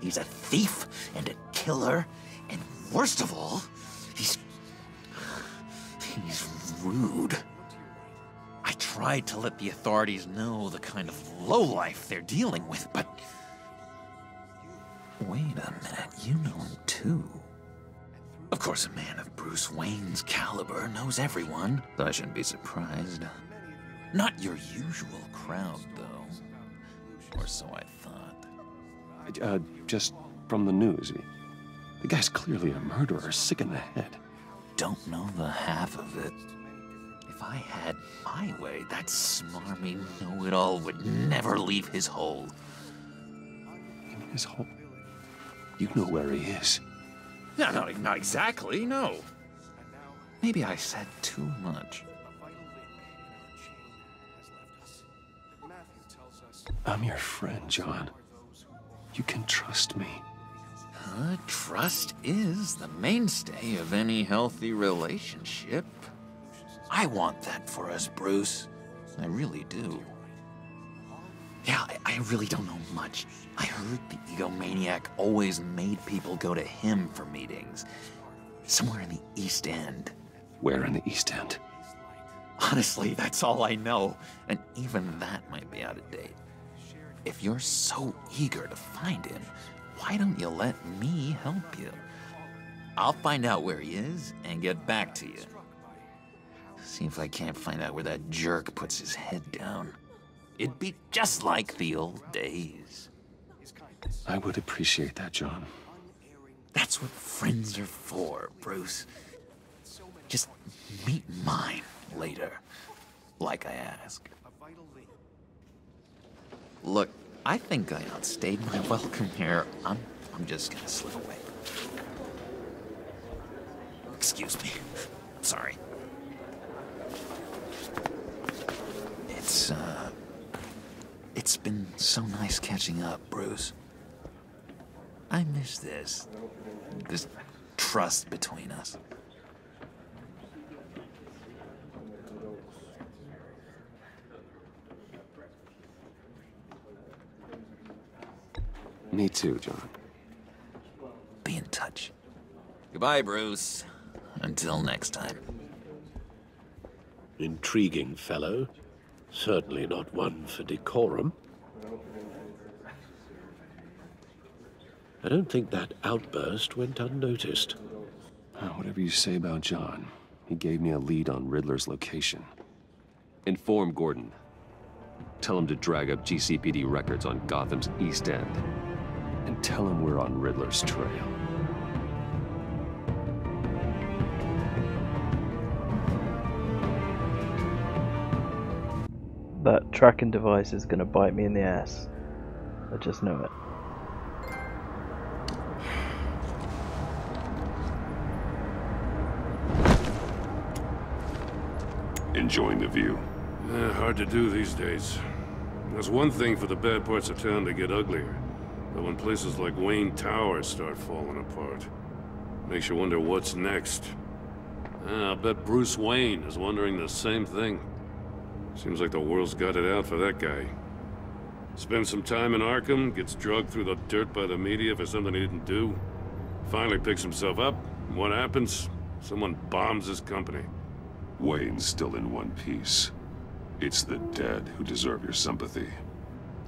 He's a thief and a killer, and worst of all, he's rude. I tried to let the authorities know the kind of lowlife they're dealing with, but... Wait a minute, you know him too. Of course, a man of Bruce Wayne's caliber knows everyone, so I shouldn't be surprised. Not your usual crowd, though. Or so I thought. Just from the news. The guy's clearly a murderer, sick in the head. Don't know the half of it. If I had my way, that smarmy know-it-all would never leave his hole. His hole? You know where he is. No, not exactly, no. Maybe I said too much. I'm your friend, John. You can trust me. Trust is the mainstay of any healthy relationship. I want that for us, Bruce. I really do. Yeah, I really don't know much. I heard the egomaniac always made people go to him for meetings. Somewhere in the East End. Where in the East End? Honestly, that's all I know. And even that might be out of date. If you're so eager to find him, why don't you let me help you? I'll find out where he is and get back to you. See if I can't find out where that jerk puts his head down. It'd be just like the old days. I would appreciate that, John. That's what friends are for, Bruce. Just meet mine later, like I asked. Look, I think I outstayed my welcome here. I'm just gonna slip away. Excuse me. I'm sorry. It's been so nice catching up, Bruce. I miss this trust between us. Me too, John. Be in touch. Goodbye, Bruce. Until next time. Intriguing fellow. Certainly not one for decorum. I don't think that outburst went unnoticed. Whatever you say about John, he gave me a lead on Riddler's location. Inform Gordon. Tell him to drag up GCPD records on Gotham's East End. And tell him we're on Riddler's trail. That tracking device is gonna bite me in the ass. I just know it. Enjoying the view. Hard to do these days. There's one thing for the bad parts of town to get uglier. But when places like Wayne Tower start falling apart, makes you wonder what's next. I'll bet Bruce Wayne is wondering the same thing. Seems like the world's got it out for that guy. Spends some time in Arkham, gets drugged through the dirt by the media for something he didn't do. Finally picks himself up, and what happens? Someone bombs his company. Wayne's still in one piece. It's the dead who deserve your sympathy.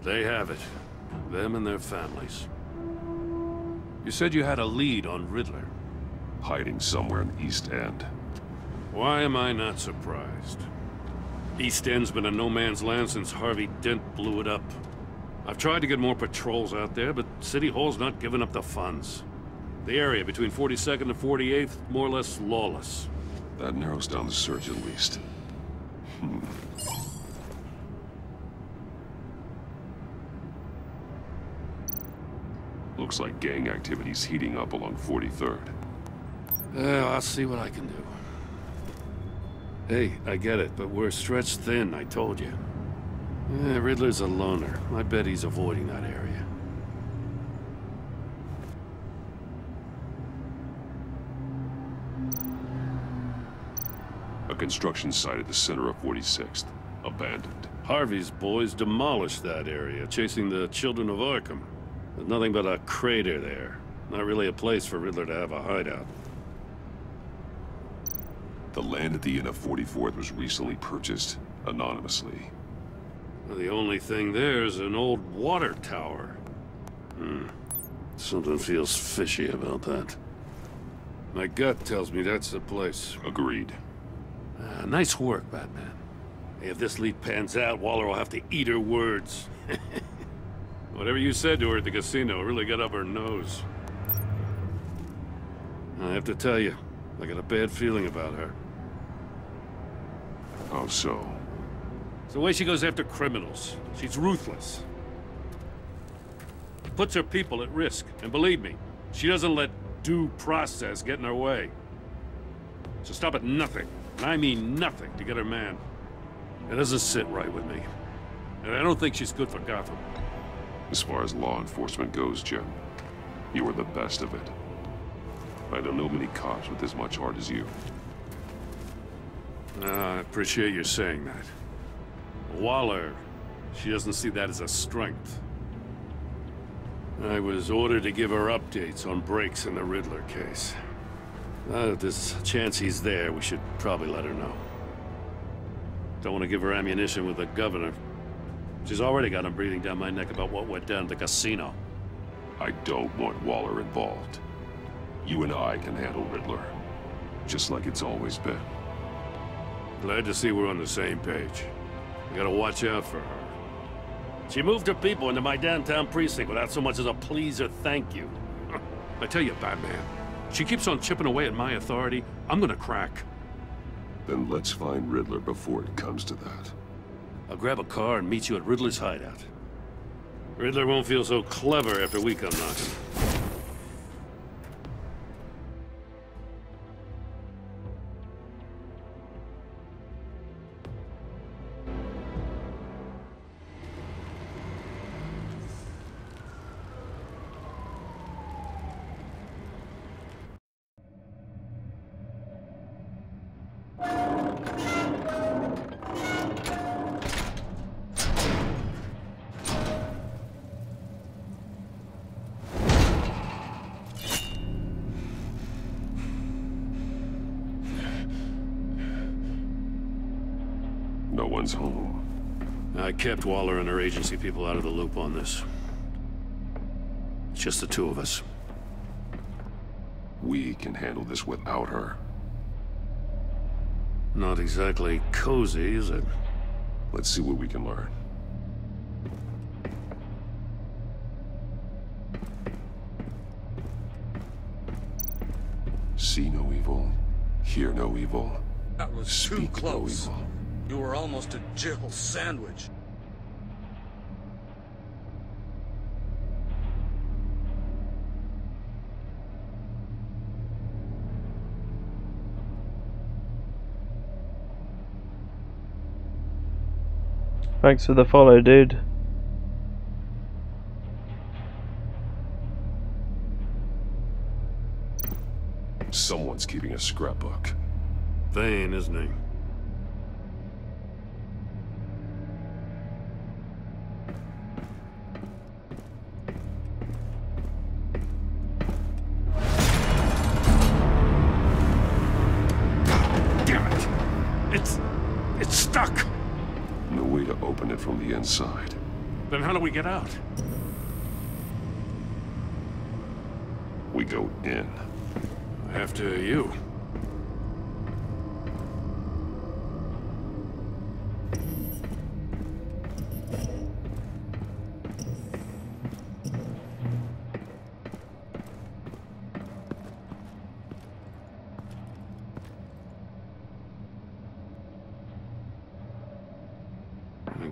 They have it. Them and their families. You said you had a lead on Riddler. Hiding somewhere in East End. Why am I not surprised? East End's been a no-man's land since Harvey Dent blew it up. I've tried to get more patrols out there, but City Hall's not giving up the funds. The area between 42nd and 48th, more or less lawless. That narrows down the search at least. Looks like gang activity's heating up along 43rd. Yeah, I'll see what I can do. Hey, I get it, but we're stretched thin, I told you. Riddler's a loner. I bet he's avoiding that area. A construction site at the center of 46th. Abandoned. Harvey's boys demolished that area, chasing the children of Arkham. There's nothing but a crater there. Not really a place for Riddler to have a hideout. The land at the end of 44th was recently purchased, anonymously. Well, the only thing there is an old water tower. Something feels fishy about that. My gut tells me that's the place. Agreed. Nice work, Batman. If this lead pans out, Waller will have to eat her words. Whatever you said to her at the casino really got up her nose. I have to tell you, I got a bad feeling about her. How so? It's the way she goes after criminals. She's ruthless. Puts her people at risk. And believe me, she doesn't let due process get in her way. She'll stop at nothing, and I mean nothing, to get her man. It doesn't sit right with me. And I don't think she's good for Gotham. As far as law enforcement goes, Jim, you are the best of it. I don't know many cops with as much heart as you. I appreciate you saying that. Waller, she doesn't see that as a strength. I was ordered to give her updates on breaks in the Riddler case. If there's a chance he's there, we should probably let her know. Don't want to give her ammunition with the governor. She's already got him breathing down my neck about what went down at the casino. I don't want Waller involved. You and I can handle Riddler, just like it's always been. Glad to see we're on the same page. We gotta watch out for her. She moved her people into my downtown precinct without so much as a please or thank you. I tell you, Batman, she keeps on chipping away at my authority, I'm gonna crack. Then let's find Riddler before it comes to that. I'll grab a car and meet you at Riddler's hideout. Riddler won't feel so clever after we come knocking. No one's home. I kept Waller and her agency people out of the loop on this. It's just the two of us. We can handle this without her. Not exactly cozy, is it? Let's see what we can learn. See no evil, hear no evil. That was too Speak close. no evil. You were almost a Jill sandwich. Thanks for the follow, dude. Someone's keeping a scrapbook. Thane, isn't he? Damn it! It's stuck! No way to open it from the inside. Then how do we get out? We go in. After you.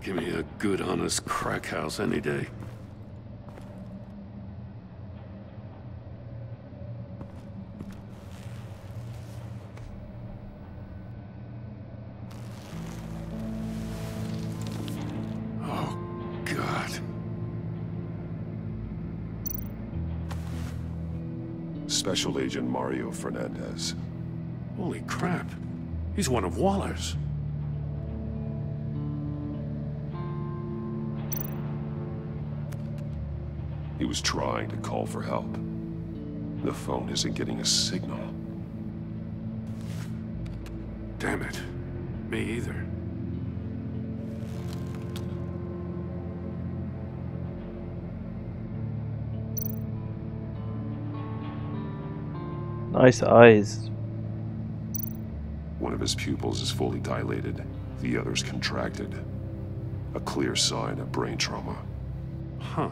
Give me a good, honest crack house any day. Oh, God. Special Agent Mario Fernandez. Holy crap. He's one of Waller's. He was trying to call for help. The phone isn't getting a signal. Damn it. Me either. Nice eyes. One of his pupils is fully dilated. The other's contracted. A clear sign of brain trauma. Huh.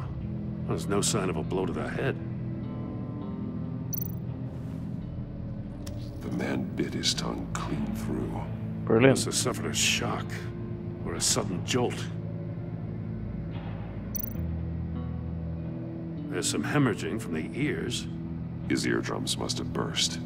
There's no sign of a blow to the head. The man bit his tongue clean through. Brilliant. Must have suffered a shock. Or a sudden jolt. There's some hemorrhaging from the ears. His eardrums must have burst.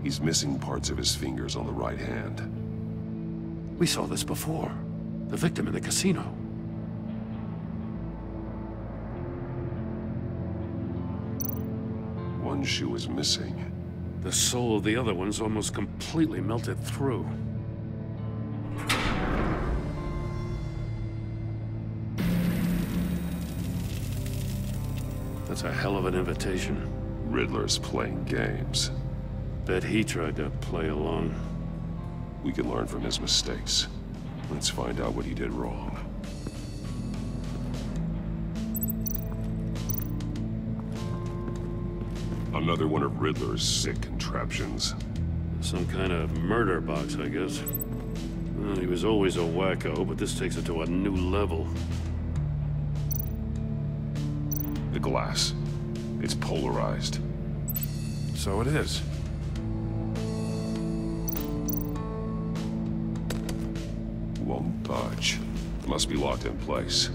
He's missing parts of his fingers on the right hand. We saw this before. The victim in the casino. One shoe is missing. The soul of the other one's almost completely melted through. That's a hell of an invitation. Riddler's playing games. Bet he tried to play along. We can learn from his mistakes. Let's find out what he did wrong. Another one of Riddler's sick contraptions. Some kind of murder box, I guess. Well, he was always a wacko, but this takes it to a new level. The glass. It's polarized. So it is. Won't budge. Must be locked in place.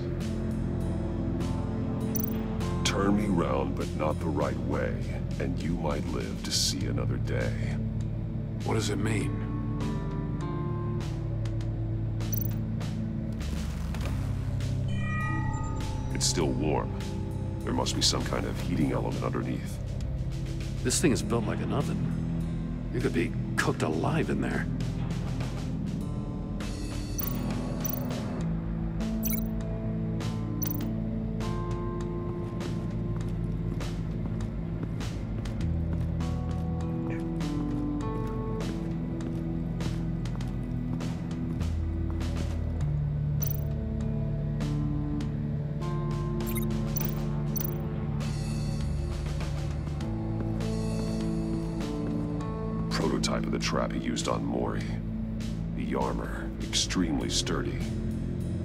Turn me round, but not the right way, and you might live to see another day. What does it mean? It's still warm. There must be some kind of heating element underneath. This thing is built like an oven. You could be cooked alive in there. Prototype of the trap he used on Mori. The armor, extremely sturdy,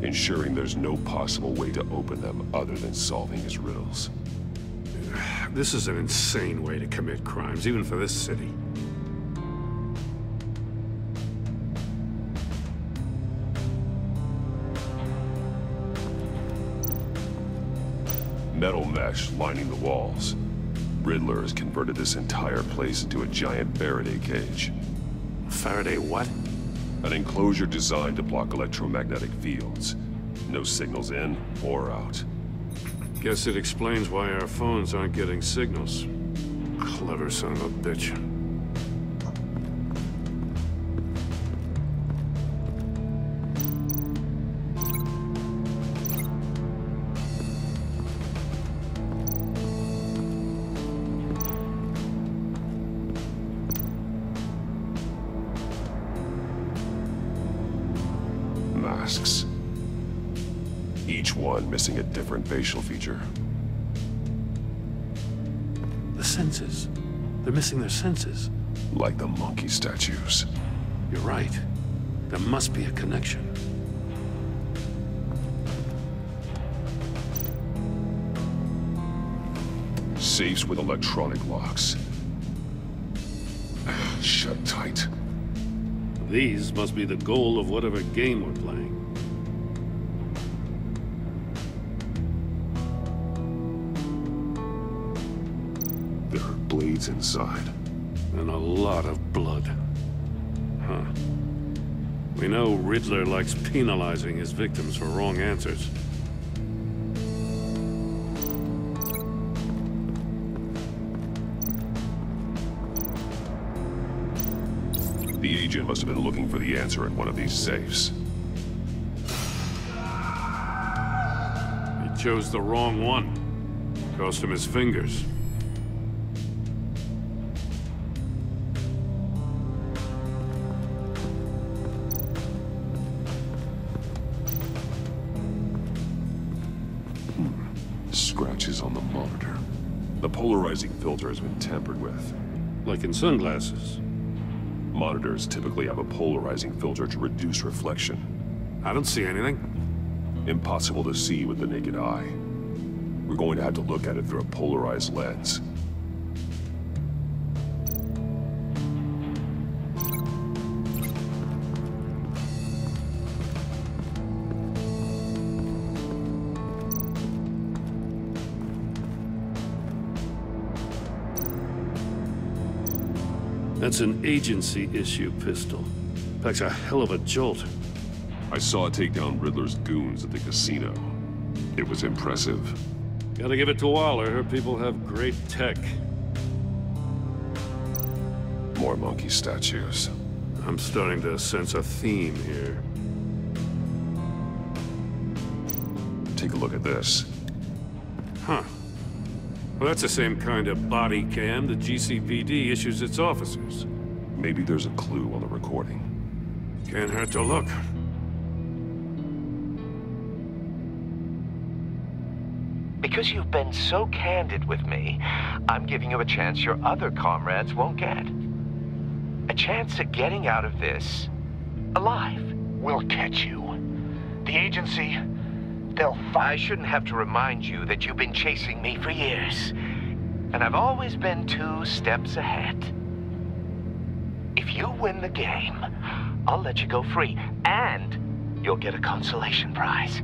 ensuring there's no possible way to open them other than solving his riddles. This is an insane way to commit crimes, even for this city. Metal mesh lining the walls. Riddler has converted this entire place into a giant Faraday cage. Faraday what? An enclosure designed to block electromagnetic fields. No signals in or out. Guess it explains why our phones aren't getting signals. Clever son of a bitch. Masks. Each one missing a different facial feature. The senses. They're missing their senses. Like the monkey statues. You're right. There must be a connection. Safes with electronic locks. Shut tight. These must be the goal of whatever game we're playing. There are blades inside. And a lot of blood. Huh. We know Riddler likes penalizing his victims for wrong answers. The agent must have been looking for the answer in one of these safes. He chose the wrong one. Cost him his fingers. Scratches on the monitor. The polarizing filter has been tampered with. Like in sunglasses. Monitors typically have a polarizing filter to reduce reflection. I don't see anything. Impossible to see with the naked eye. We're going to have to look at it through a polarized lens. That's an agency-issue pistol. Packs a hell of a jolt. I saw it take down Riddler's goons at the casino. It was impressive. Gotta give it to Waller. Her people have great tech. More monkey statues. I'm starting to sense a theme here. Take a look at this. Huh. Well, that's the same kind of body cam the GCPD issues its officers. Maybe there's a clue on the recording. Can't hurt to look. Because you've been so candid with me, I'm giving you a chance your other comrades won't get. A chance at getting out of this alive. We'll catch you. The agency, they'll I shouldn't have to remind you that you've been chasing me for years. And I've always been 2 steps ahead. If you win the game, I'll let you go free, and you'll get a consolation prize.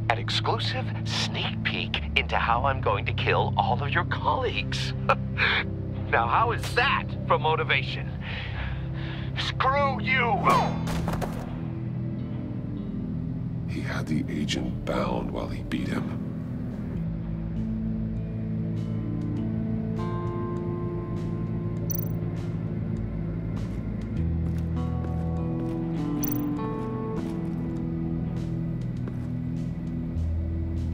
An exclusive sneak peek into how I'm going to kill all of your colleagues. Now, how is that for motivation? Screw you! He had the agent bound while he beat him.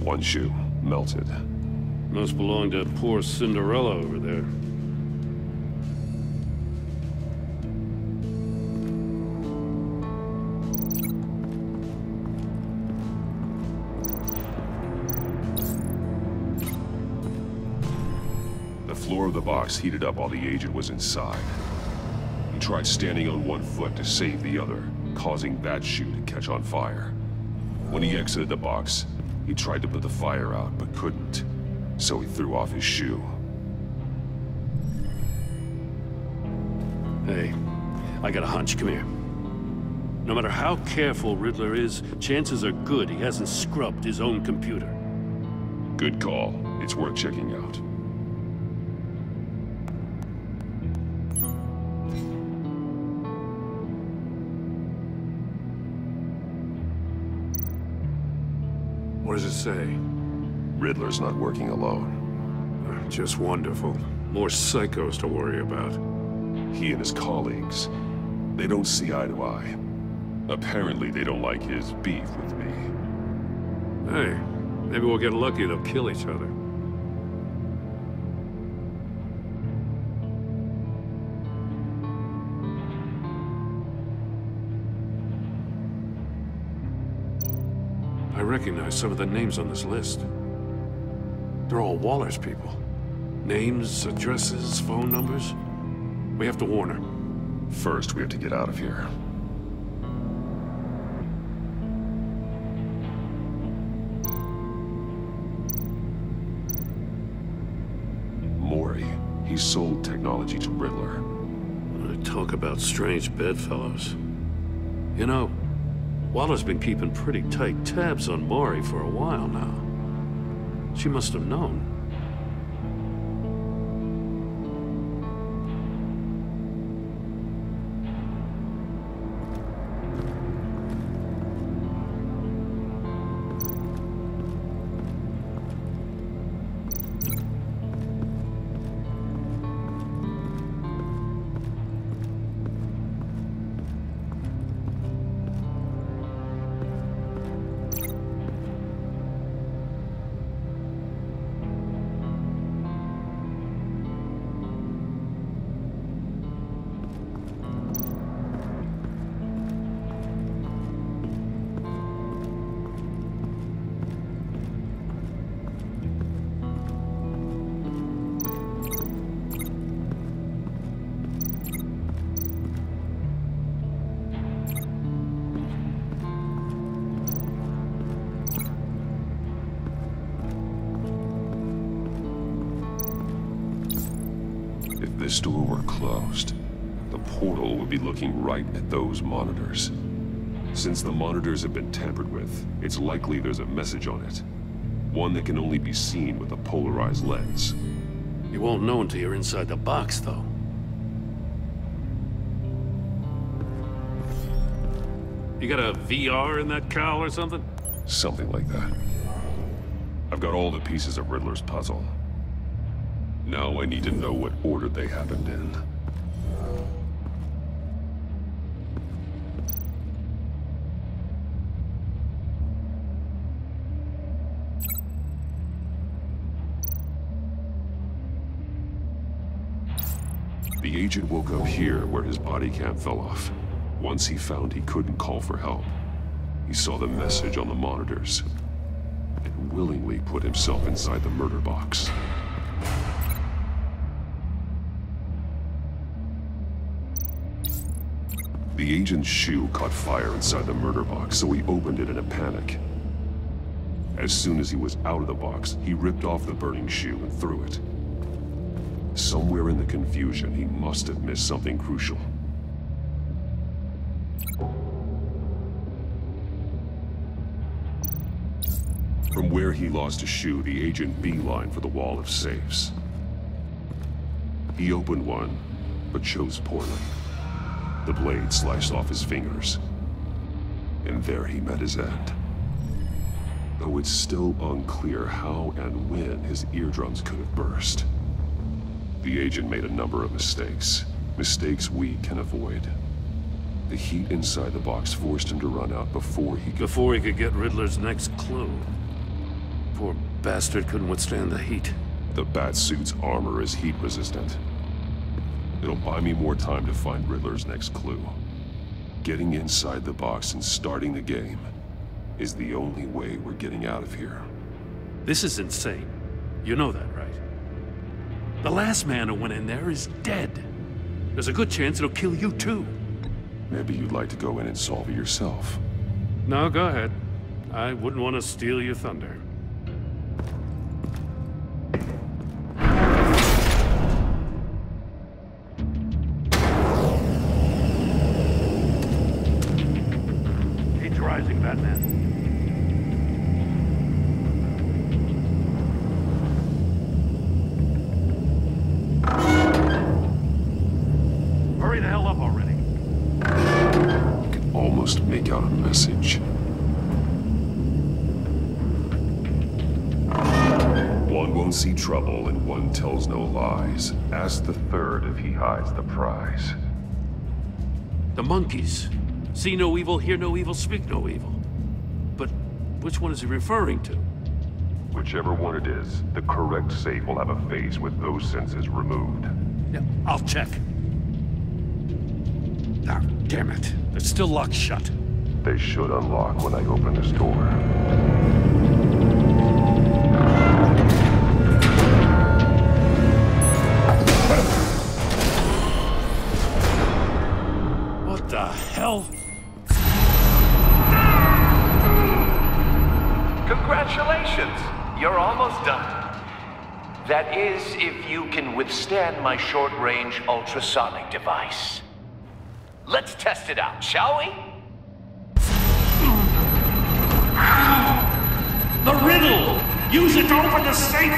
One shoe, melted. Must belong to poor Cinderella over there. The floor of the box heated up while the agent was inside. He tried standing on one foot to save the other, causing that shoe to catch on fire. When he exited the box, he tried to put the fire out, but couldn't, so he threw off his shoe. Hey, I got a hunch. Come here. No matter how careful Riddler is, chances are good he hasn't scrubbed his own computer. Good call. It's worth checking out. What does it say? Riddler's not working alone. Just wonderful. More psychos to worry about. He and his colleagues, they don't see eye to eye. Apparently, they don't like his beef with me. Hey, maybe we'll get lucky they'll kill each other. I recognize some of the names on this list. They're all Waller's people. Names, addresses, phone numbers. We have to warn her. First, we have to get out of here. Mori, he sold technology to Riddler. Talk about strange bedfellows. You know, Waller's been keeping pretty tight tabs on Mori for a while now. She must have known. If this door were closed, the portal would be looking right at those monitors. Since the monitors have been tampered with, it's likely there's a message on it. One that can only be seen with a polarized lens. You won't know until you're inside the box, though. You got a VR in that cowl or something? Something like that. I've got all the pieces of Riddler's puzzle. Now I need to know what order they happened in. The agent woke up here where his body cam fell off. Once he found he couldn't call for help, he saw the message on the monitors and willingly put himself inside the murder box. The agent's shoe caught fire inside the murder box, so he opened it in a panic. As soon as he was out of the box, he ripped off the burning shoe and threw it. Somewhere in the confusion, he must have missed something crucial. From where he lost a shoe, the agent beelined for the wall of safes. He opened one, but chose poorly. The blade sliced off his fingers, and there he met his end. Though it's still unclear how and when his eardrums could have burst. The agent made a number of mistakes. Mistakes we can avoid. The heat inside the box forced him to run out before he could get Riddler's next clue. Poor bastard couldn't withstand the heat. The Batsuit's armor is heat resistant. It'll buy me more time to find Riddler's next clue. Getting inside the box and starting the game is the only way we're getting out of here. This is insane. You know that, right? The last man who went in there is dead. There's a good chance it'll kill you too. Maybe you'd like to go in and solve it yourself. No, go ahead. I wouldn't want to steal your thunder. Heat's rising, Batman. Hurry the hell up already. I can almost make out a message. One won't see trouble and one tells no lies. Ask the third if he hides the prize. The monkeys. See no evil, hear no evil, speak no evil. But which one is he referring to? Whichever one it is, the correct safe will have a face with those senses removed. Yeah, I'll check. Ah, damn it. They're still locked shut. They should unlock when I open this door. What the hell? Congratulations! You're almost done. That is, if you can withstand my short-range ultrasonic device. Let's test it out, shall we? The riddle! Use it to open the safe!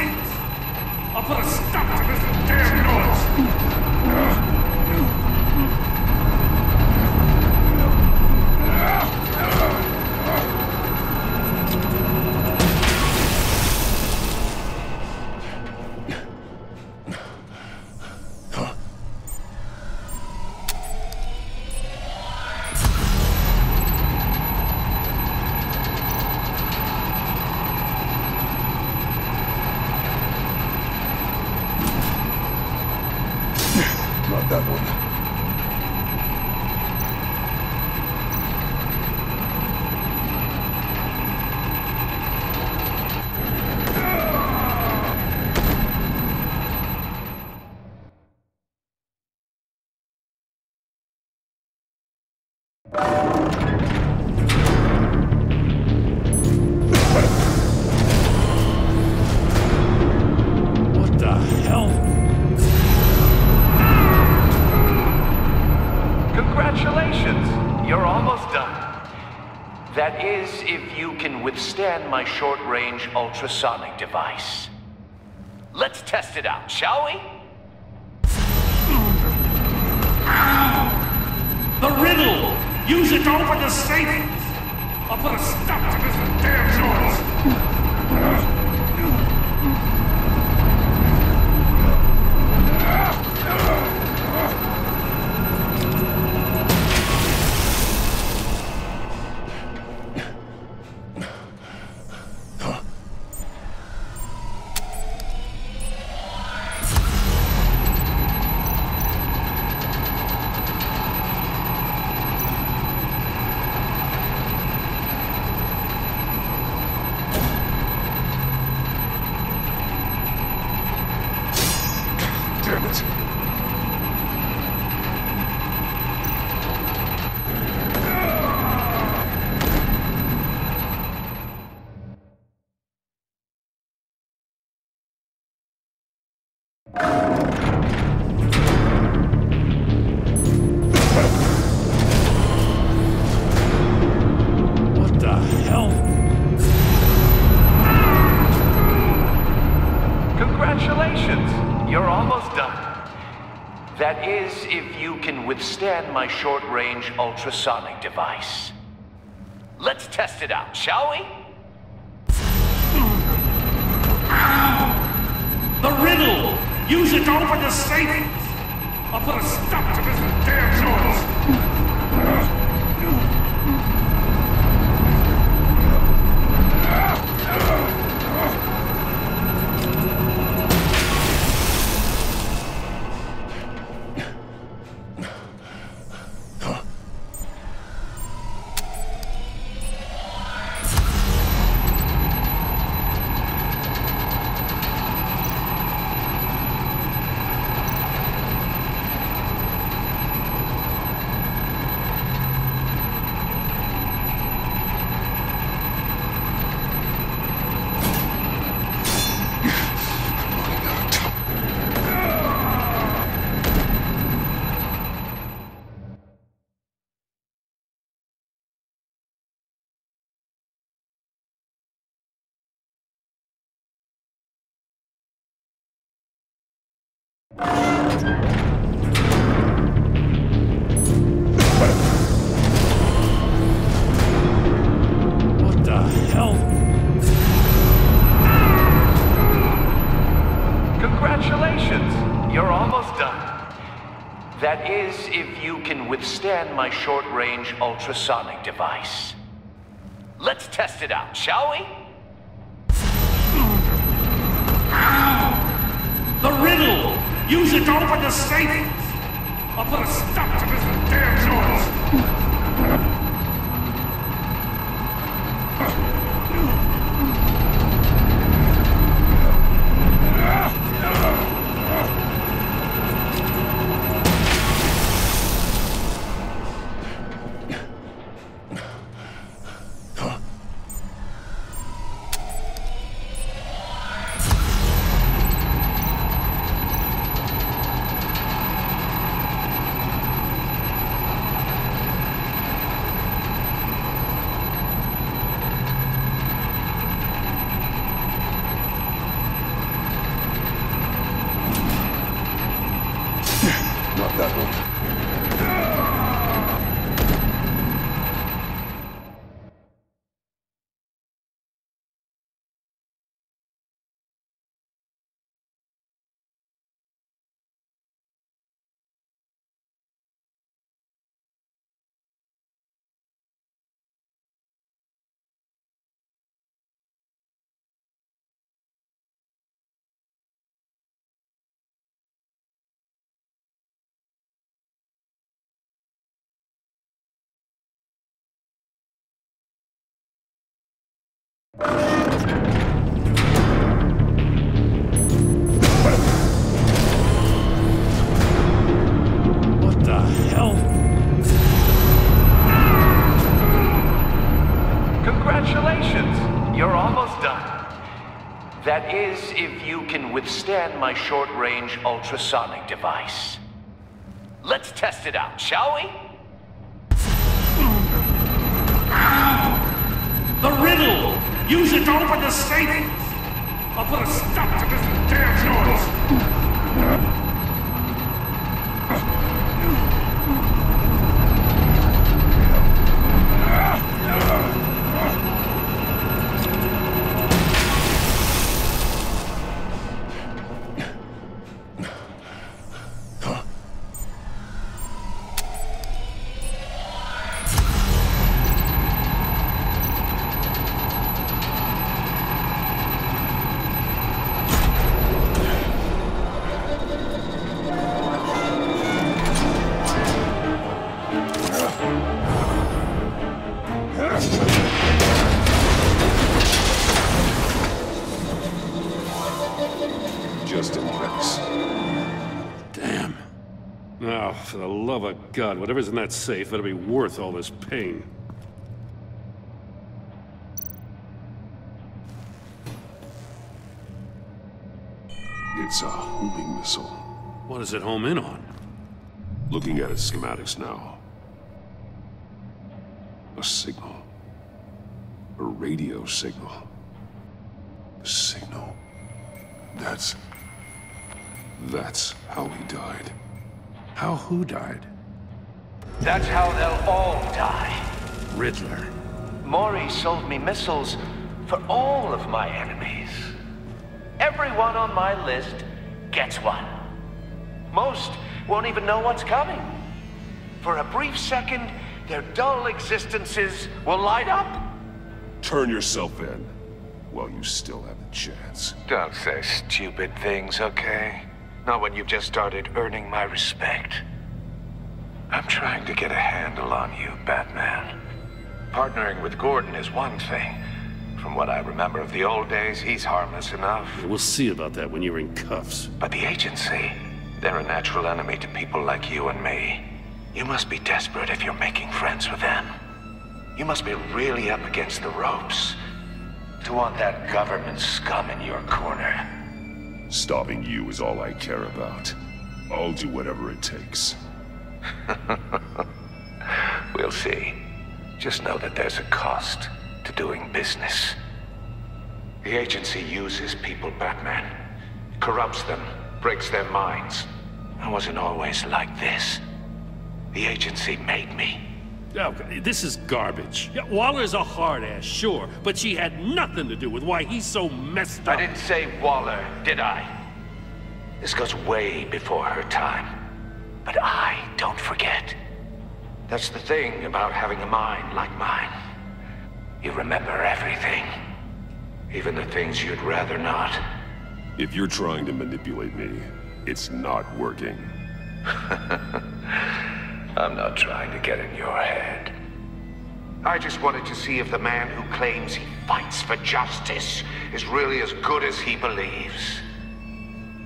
I'll put a stop to this damn noise! Not that one. What the hell? Congratulations! You're almost done. That is, if you can withstand my short-range ultrasonic device. Let's test it out, shall we? The riddle! Use it to open the safe! I'll put a stop to this damn noise! That is, if you can withstand my short-range ultrasonic device. Let's test it out, shall we? The riddle! Use it to open the safe! I'll put a stop to this damn noise! What the hell? Congratulations! You're almost done. That is, if you can withstand my short-range ultrasonic device. Let's test it out, shall we? The riddle! Use it to open the safe! I'll put a stop to this damn noise! Not that one. What the hell? Congratulations! You're almost done. That is, if you can withstand my short-range ultrasonic device. Let's test it out, shall we? The riddle! Use it to open the safe! I'll put a stop to this damn noise! Just in case. Damn. Now, for the love of God, whatever's in that safe better be worth all this pain. It's a homing missile. What does it home in on? Looking at its schematics now. A signal. A radio signal. A signal. That's how he died. How who died? That's how they'll all die. Riddler. Maury sold me missiles for all of my enemies. Everyone on my list gets one. Most won't even know what's coming. For a brief second, their dull existences will light up. Turn yourself in while you still have the chance. Don't say stupid things, okay? Not when you've just started earning my respect. I'm trying to get a handle on you, Batman. Partnering with Gordon is one thing. From what I remember of the old days, he's harmless enough. We'll see about that when you're in cuffs. But the agency, they're a natural enemy to people like you and me. You must be desperate if you're making friends with them. You must be really up against the ropes to want that government scum in your corner. Stopping you is all I care about. I'll do whatever it takes. We'll see. Just know that there's a cost to doing business. The agency uses people, Batman. Corrupts them, breaks their minds. I wasn't always like this. The agency made me. Okay, this is garbage. Yeah, Waller's a hard-ass, sure, but she had nothing to do with why he's so messed up. I didn't say Waller, did I? This goes way before her time. But I don't forget. That's the thing about having a mind like mine. You remember everything. Even the things you'd rather not. If you're trying to manipulate me, it's not working. I'm not trying to get in your head. I just wanted to see if the man who claims he fights for justice is really as good as he believes.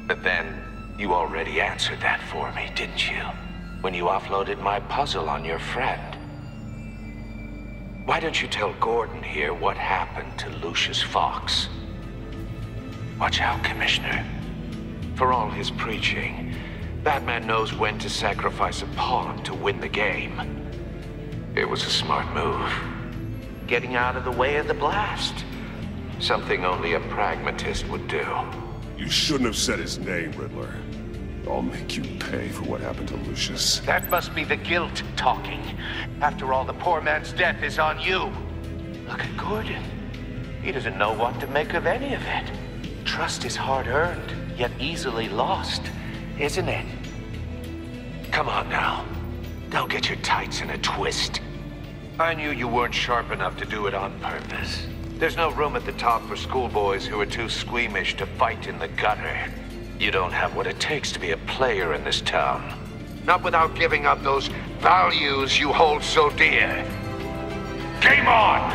But then, you already answered that for me, didn't you? When you offloaded my puzzle on your friend. Why don't you tell Gordon here what happened to Lucius Fox? Watch out, Commissioner. For all his preaching, Batman knows when to sacrifice a pawn to win the game. It was a smart move. Getting out of the way of the blast. Something only a pragmatist would do. You shouldn't have said his name, Riddler. I'll make you pay for what happened to Lucius. That must be the guilt talking. After all, the poor man's death is on you. Look at Gordon. He doesn't know what to make of any of it. Trust is hard-earned, yet easily lost, isn't it? Come on now. Don't get your tights in a twist. I knew you weren't sharp enough to do it on purpose. There's no room at the top for schoolboys who are too squeamish to fight in the gutter. You don't have what it takes to be a player in this town. Not without giving up those values you hold so dear. Game on!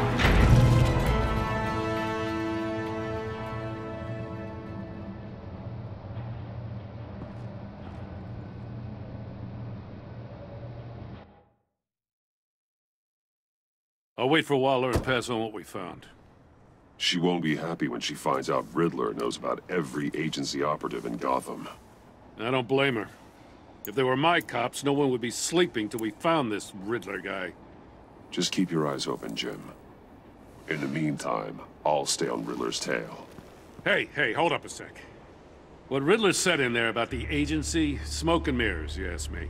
I'll wait for Waller and pass on what we found. She won't be happy when she finds out Riddler knows about every agency operative in Gotham. I don't blame her. If they were my cops, no one would be sleeping till we found this Riddler guy. Just keep your eyes open, Jim. In the meantime, I'll stay on Riddler's tail. Hey, hold up a sec. What Riddler said in there about the agency, smoke and mirrors, you ask me.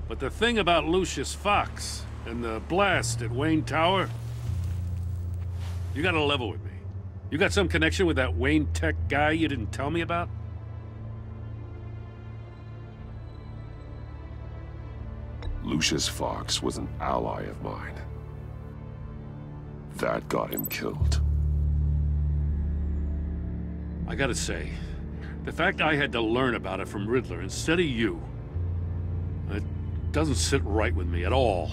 But the thing about Lucius Fox and the blast at Wayne Tower, you gotta level with me. You got some connection with that Wayne Tech guy you didn't tell me about? Lucius Fox was an ally of mine. That got him killed. I gotta say, the fact I had to learn about it from Riddler instead of you, it doesn't sit right with me at all.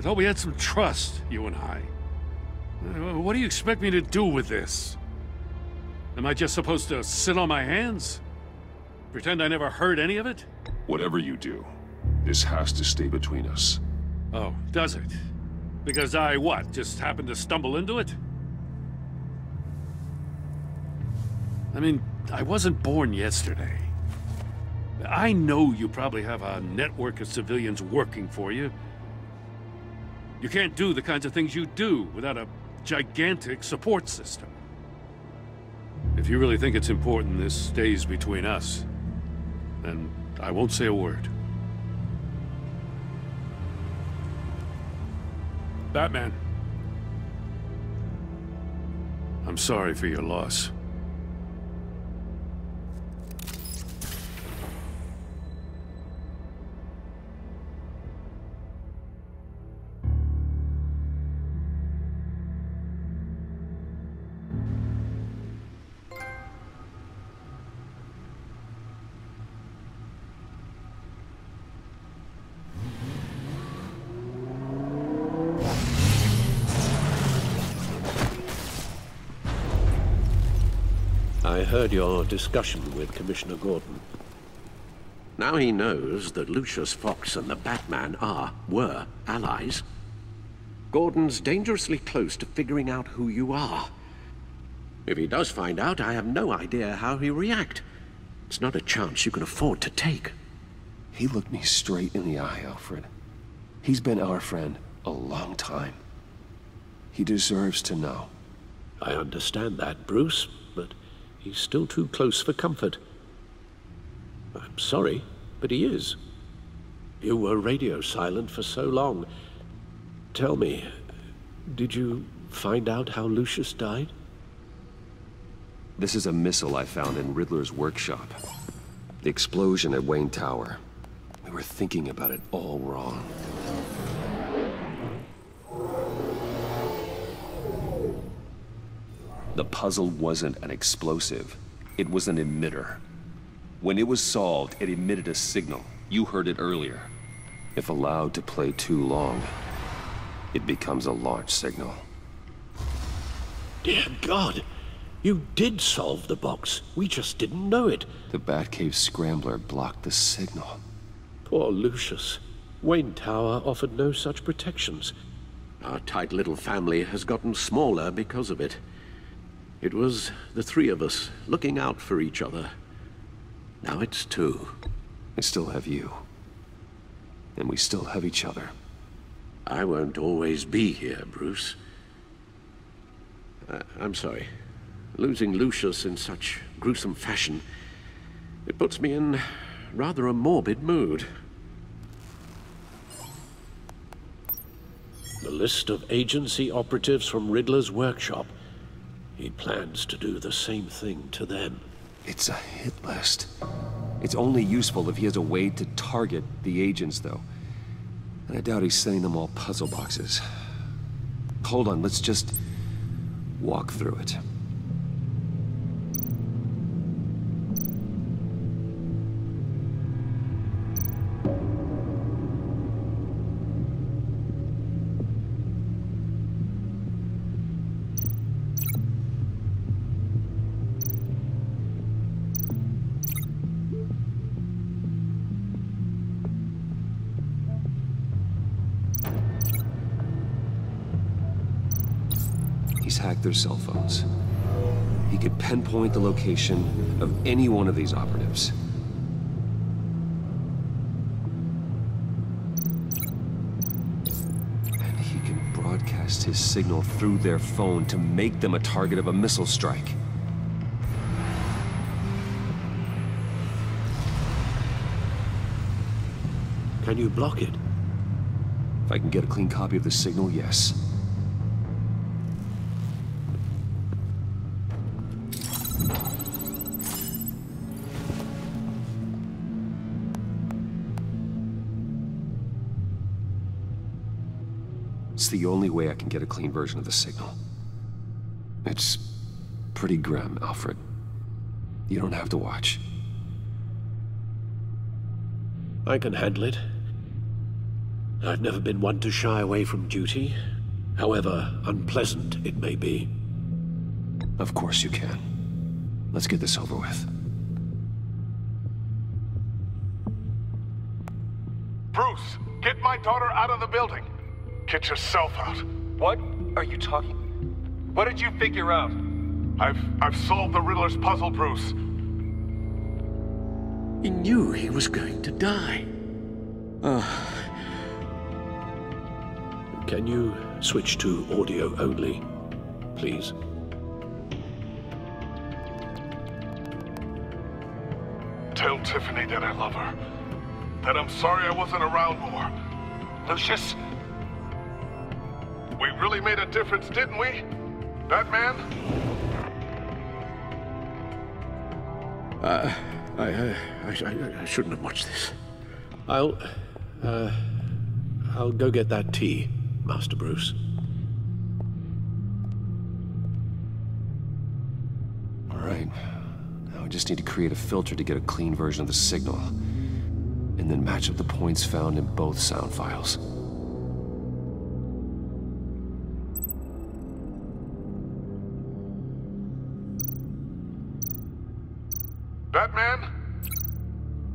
I thought we had some trust, you and I. What do you expect me to do with this? Am I just supposed to sit on my hands? Pretend I never heard any of it? Whatever you do, this has to stay between us. Oh, does it? Because I, what, just happened to stumble into it? I mean, I wasn't born yesterday. I know you probably have a network of civilians working for you. You can't do the kinds of things you do without a gigantic support system. If you really think it's important this stays between us, then I won't say a word. Batman. I'm sorry for your loss. I heard your discussion with Commissioner Gordon. Now he knows that Lucius Fox and the Batman were allies. Gordon's dangerously close to figuring out who you are. If he does find out, I have no idea how he'll react. It's not a chance you can afford to take. He looked me straight in the eye, Alfred. He's been our friend a long time. He deserves to know. I understand that, Bruce, but he's still too close for comfort. I'm sorry, but he is. You were radio silent for so long. Tell me, did you find out how Lucius died? This is a missile I found in Riddler's workshop. The explosion at Wayne Tower. We were thinking about it all wrong. The puzzle wasn't an explosive. It was an emitter. When it was solved, it emitted a signal. You heard it earlier. If allowed to play too long, it becomes a launch signal. Dear God! You did solve the box. We just didn't know it. The Batcave scrambler blocked the signal. Poor Lucius. Wayne Tower offered no such protections. Our tight little family has gotten smaller because of it. It was the three of us looking out for each other. Now it's two. I still have you. And we still have each other. I won't always be here, Bruce. I'm sorry. Losing Lucius in such gruesome fashion, it puts me in rather a morbid mood. The list of agency operatives from Riddler's workshop. He plans to do the same thing to them. It's a hit list. It's only useful if he has a way to target the agents, though. And I doubt he's sending them all puzzle boxes. Hold on, let's just walk through it. He's hacked their cell phones. He could pinpoint the location of any one of these operatives. And he can broadcast his signal through their phone to make them a target of a missile strike. Can you block it? If I can get a clean copy of the signal, yes. It's the only way I can get a clean version of the signal. It's pretty grim, Alfred. You don't have to watch. I can handle it. I've never been one to shy away from duty, however unpleasant it may be. Of course you can. Let's get this over with. Bruce, get my daughter out of the building. Get yourself out. What are you talking? What did you figure out? I've solved the Riddler's puzzle, Bruce. He knew he was going to die. Can you switch to audio only, please? Tell Tiffany that I love her. That I'm sorry I wasn't around more. Lucius? We really made a difference, didn't we? Batman? I shouldn't have watched this. I'll go get that tea, Master Bruce. All right. Now we just need to create a filter to get a clean version of the signal, and then match up the points found in both sound files. Batman?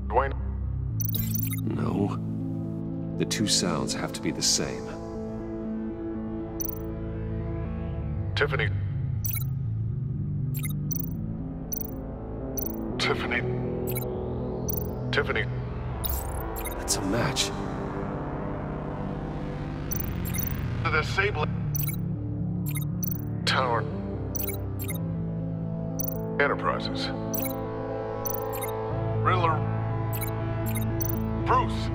Dwayne? No. The two sounds have to be the same. Tiffany. Tiffany. That's a match. The disabling tower. Enterprises. Riddler. Bruce.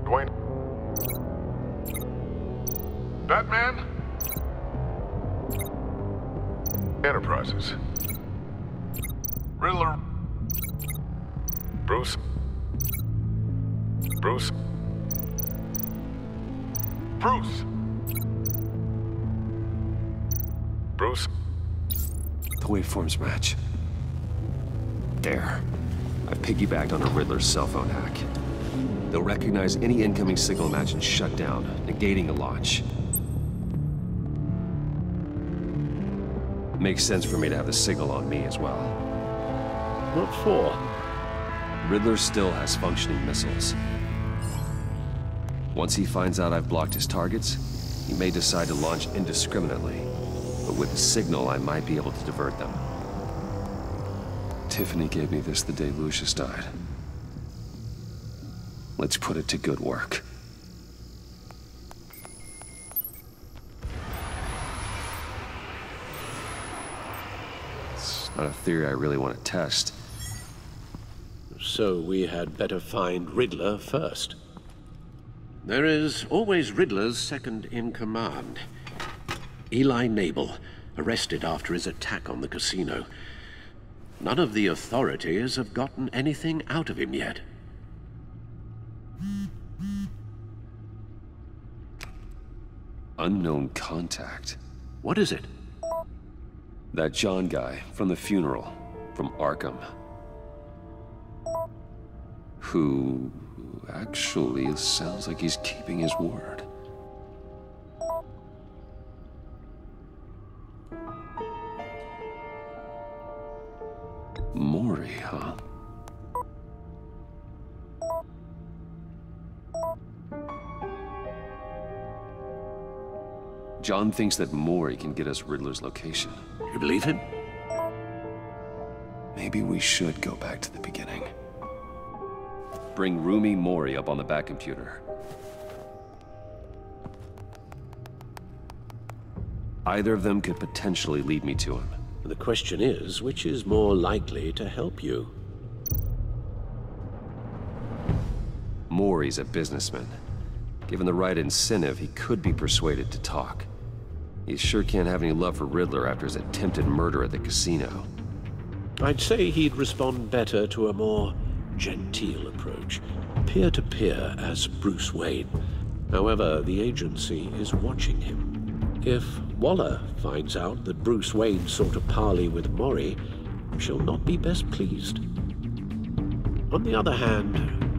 Dwayne. Batman. Enterprises. Riddler. Bruce. Bruce. The waveforms match. There. I've piggybacked on a Riddler's cell phone hack. They'll recognize any incoming signal match and shut down, negating a launch. Makes sense for me to have the signal on me as well. What for? Riddler still has functioning missiles. Once he finds out I've blocked his targets, he may decide to launch indiscriminately. But with the signal, I might be able to divert them. Tiffany gave me this the day Lucius died. Let's put it to good work. It's not a theory I really want to test. So we had better find Riddler first. There is always Riddler's second in command. Eli Nabel, arrested after his attack on the casino. None of the authorities have gotten anything out of him yet. Unknown contact. What is it? That John guy from the funeral, from Arkham. Who actually sounds like he's keeping his word. Mori, huh? John thinks that Mori can get us Riddler's location. You believe him? Maybe we should go back to the beginning. Bring Rumi Mori up on the back computer. Either of them could potentially lead me to him. The question is, which is more likely to help you? Mori's a businessman. Given the right incentive, he could be persuaded to talk. He sure can't have any love for Riddler after his attempted murder at the casino. I'd say he'd respond better to a more genteel approach, peer-to-peer as Bruce Wayne. However, the agency is watching him. If Waller finds out that Bruce Wayne sought a parley with Mori, she'll not be best pleased. On the other hand,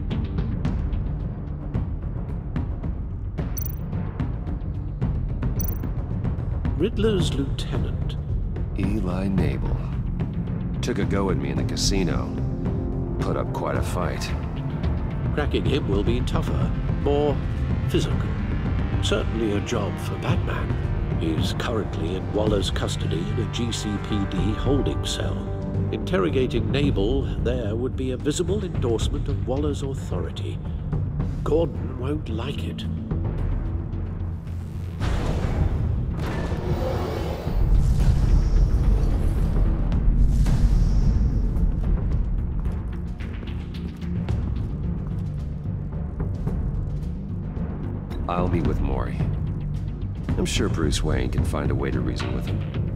Riddler's lieutenant. Eli Nabel. Took a go at me in the casino. Put up quite a fight. Cracking him will be tougher, more physical. Certainly a job for Batman. He's currently in Waller's custody in a GCPD holding cell. Interrogating Nabel there would be a visible endorsement of Waller's authority. Gordon won't like it. I'll be with Maury. I'm sure Bruce Wayne can find a way to reason with him.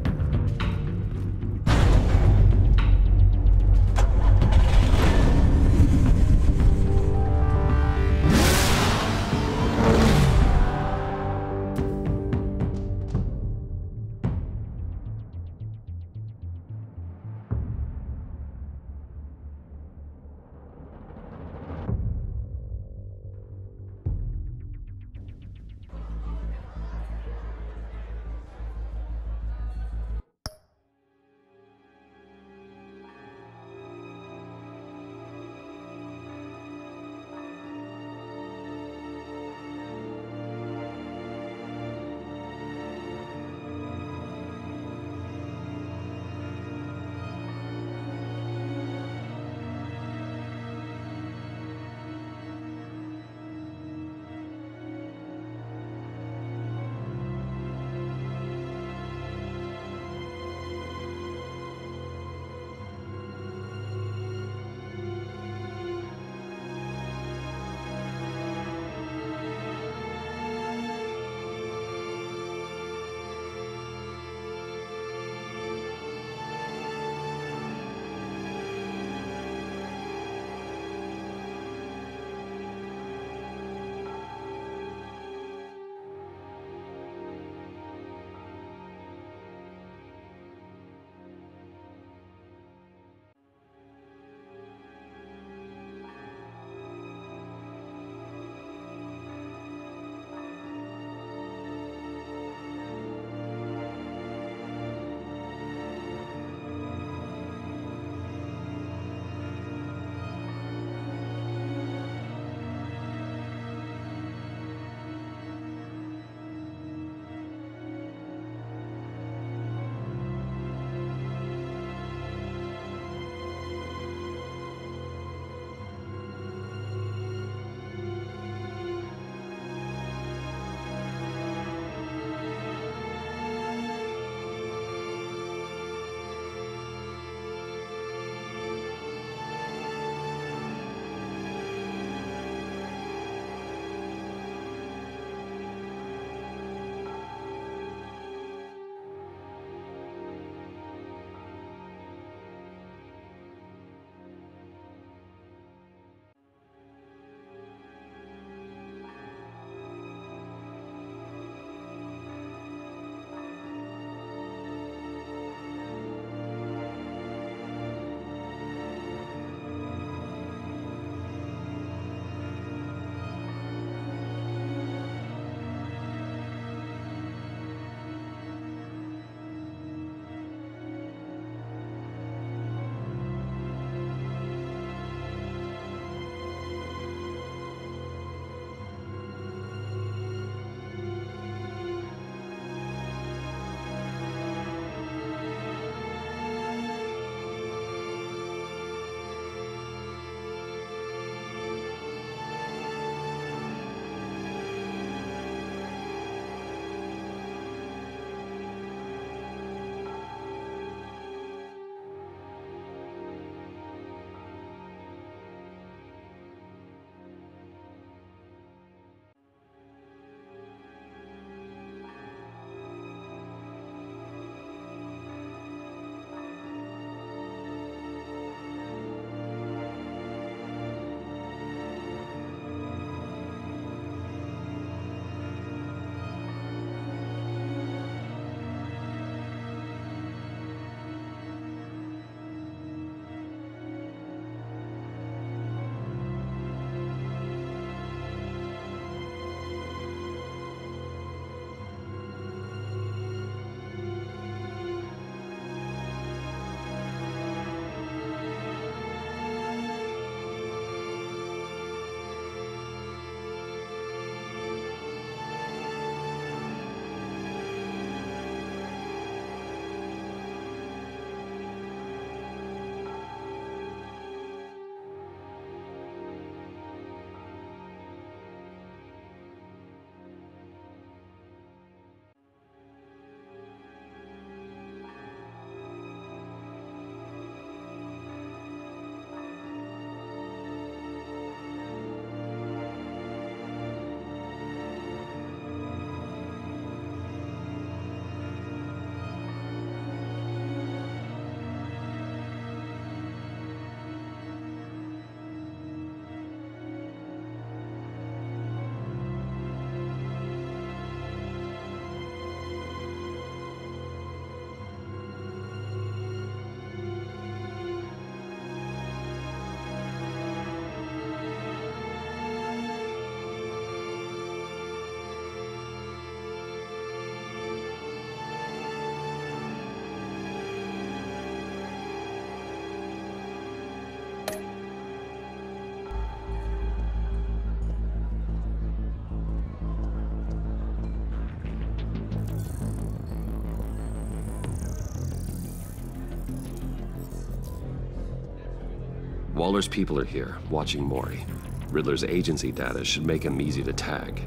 Waller's people are here, watching Mori. Riddler's agency data should make him easy to tag.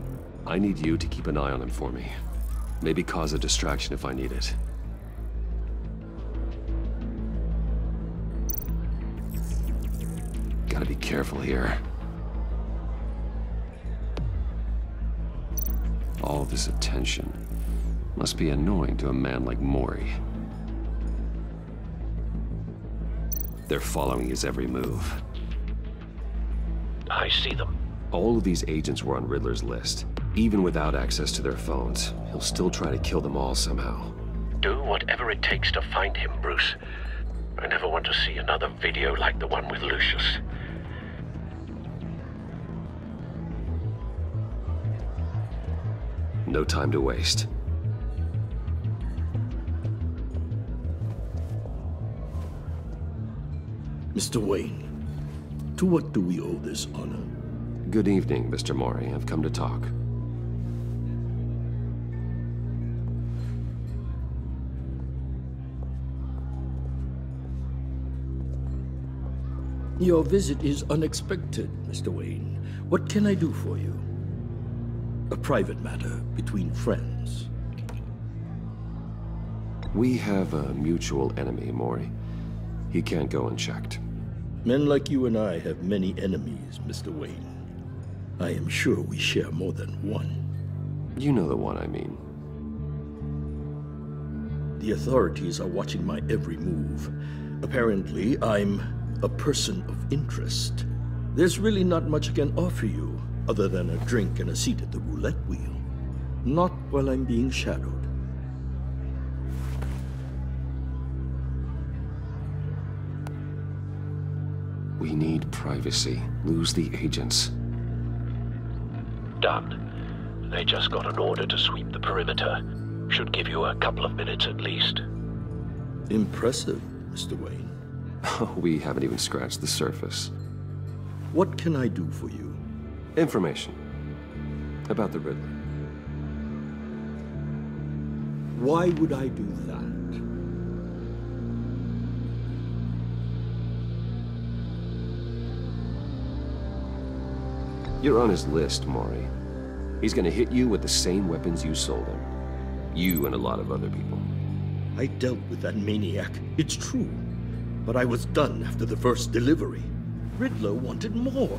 I need you to keep an eye on him for me. Maybe cause a distraction if I need it. Gotta be careful here. All this attention must be annoying to a man like Mori. They're following his every move. I see them. All of these agents were on Riddler's list. Even without access to their phones, he'll still try to kill them all somehow. Do whatever it takes to find him, Bruce. I never want to see another video like the one with Lucius. No time to waste. Mr. Wayne, to what do we owe this honor? Good evening, Mr. Mori. I've come to talk. Your visit is unexpected, Mr. Wayne. What can I do for you? A private matter between friends. We have a mutual enemy, Mori. He can't go unchecked. Men like you and I have many enemies, Mr. Wayne. I am sure we share more than one. You know the one I mean. The authorities are watching my every move. Apparently, I'm a person of interest. There's really not much I can offer you, other than a drink and a seat at the roulette wheel. Not while I'm being shadowed. We need privacy. Lose the agents. Done. They just got an order to sweep the perimeter. Should give you a couple of minutes at least. Impressive, Mr. Wayne. We haven't even scratched the surface. What can I do for you? Information. About the Riddler. Why would I do that? You're on his list, Mori. He's gonna hit you with the same weapons you sold him. You and a lot of other people. I dealt with that maniac, it's true. But I was done after the first delivery. Riddler wanted more.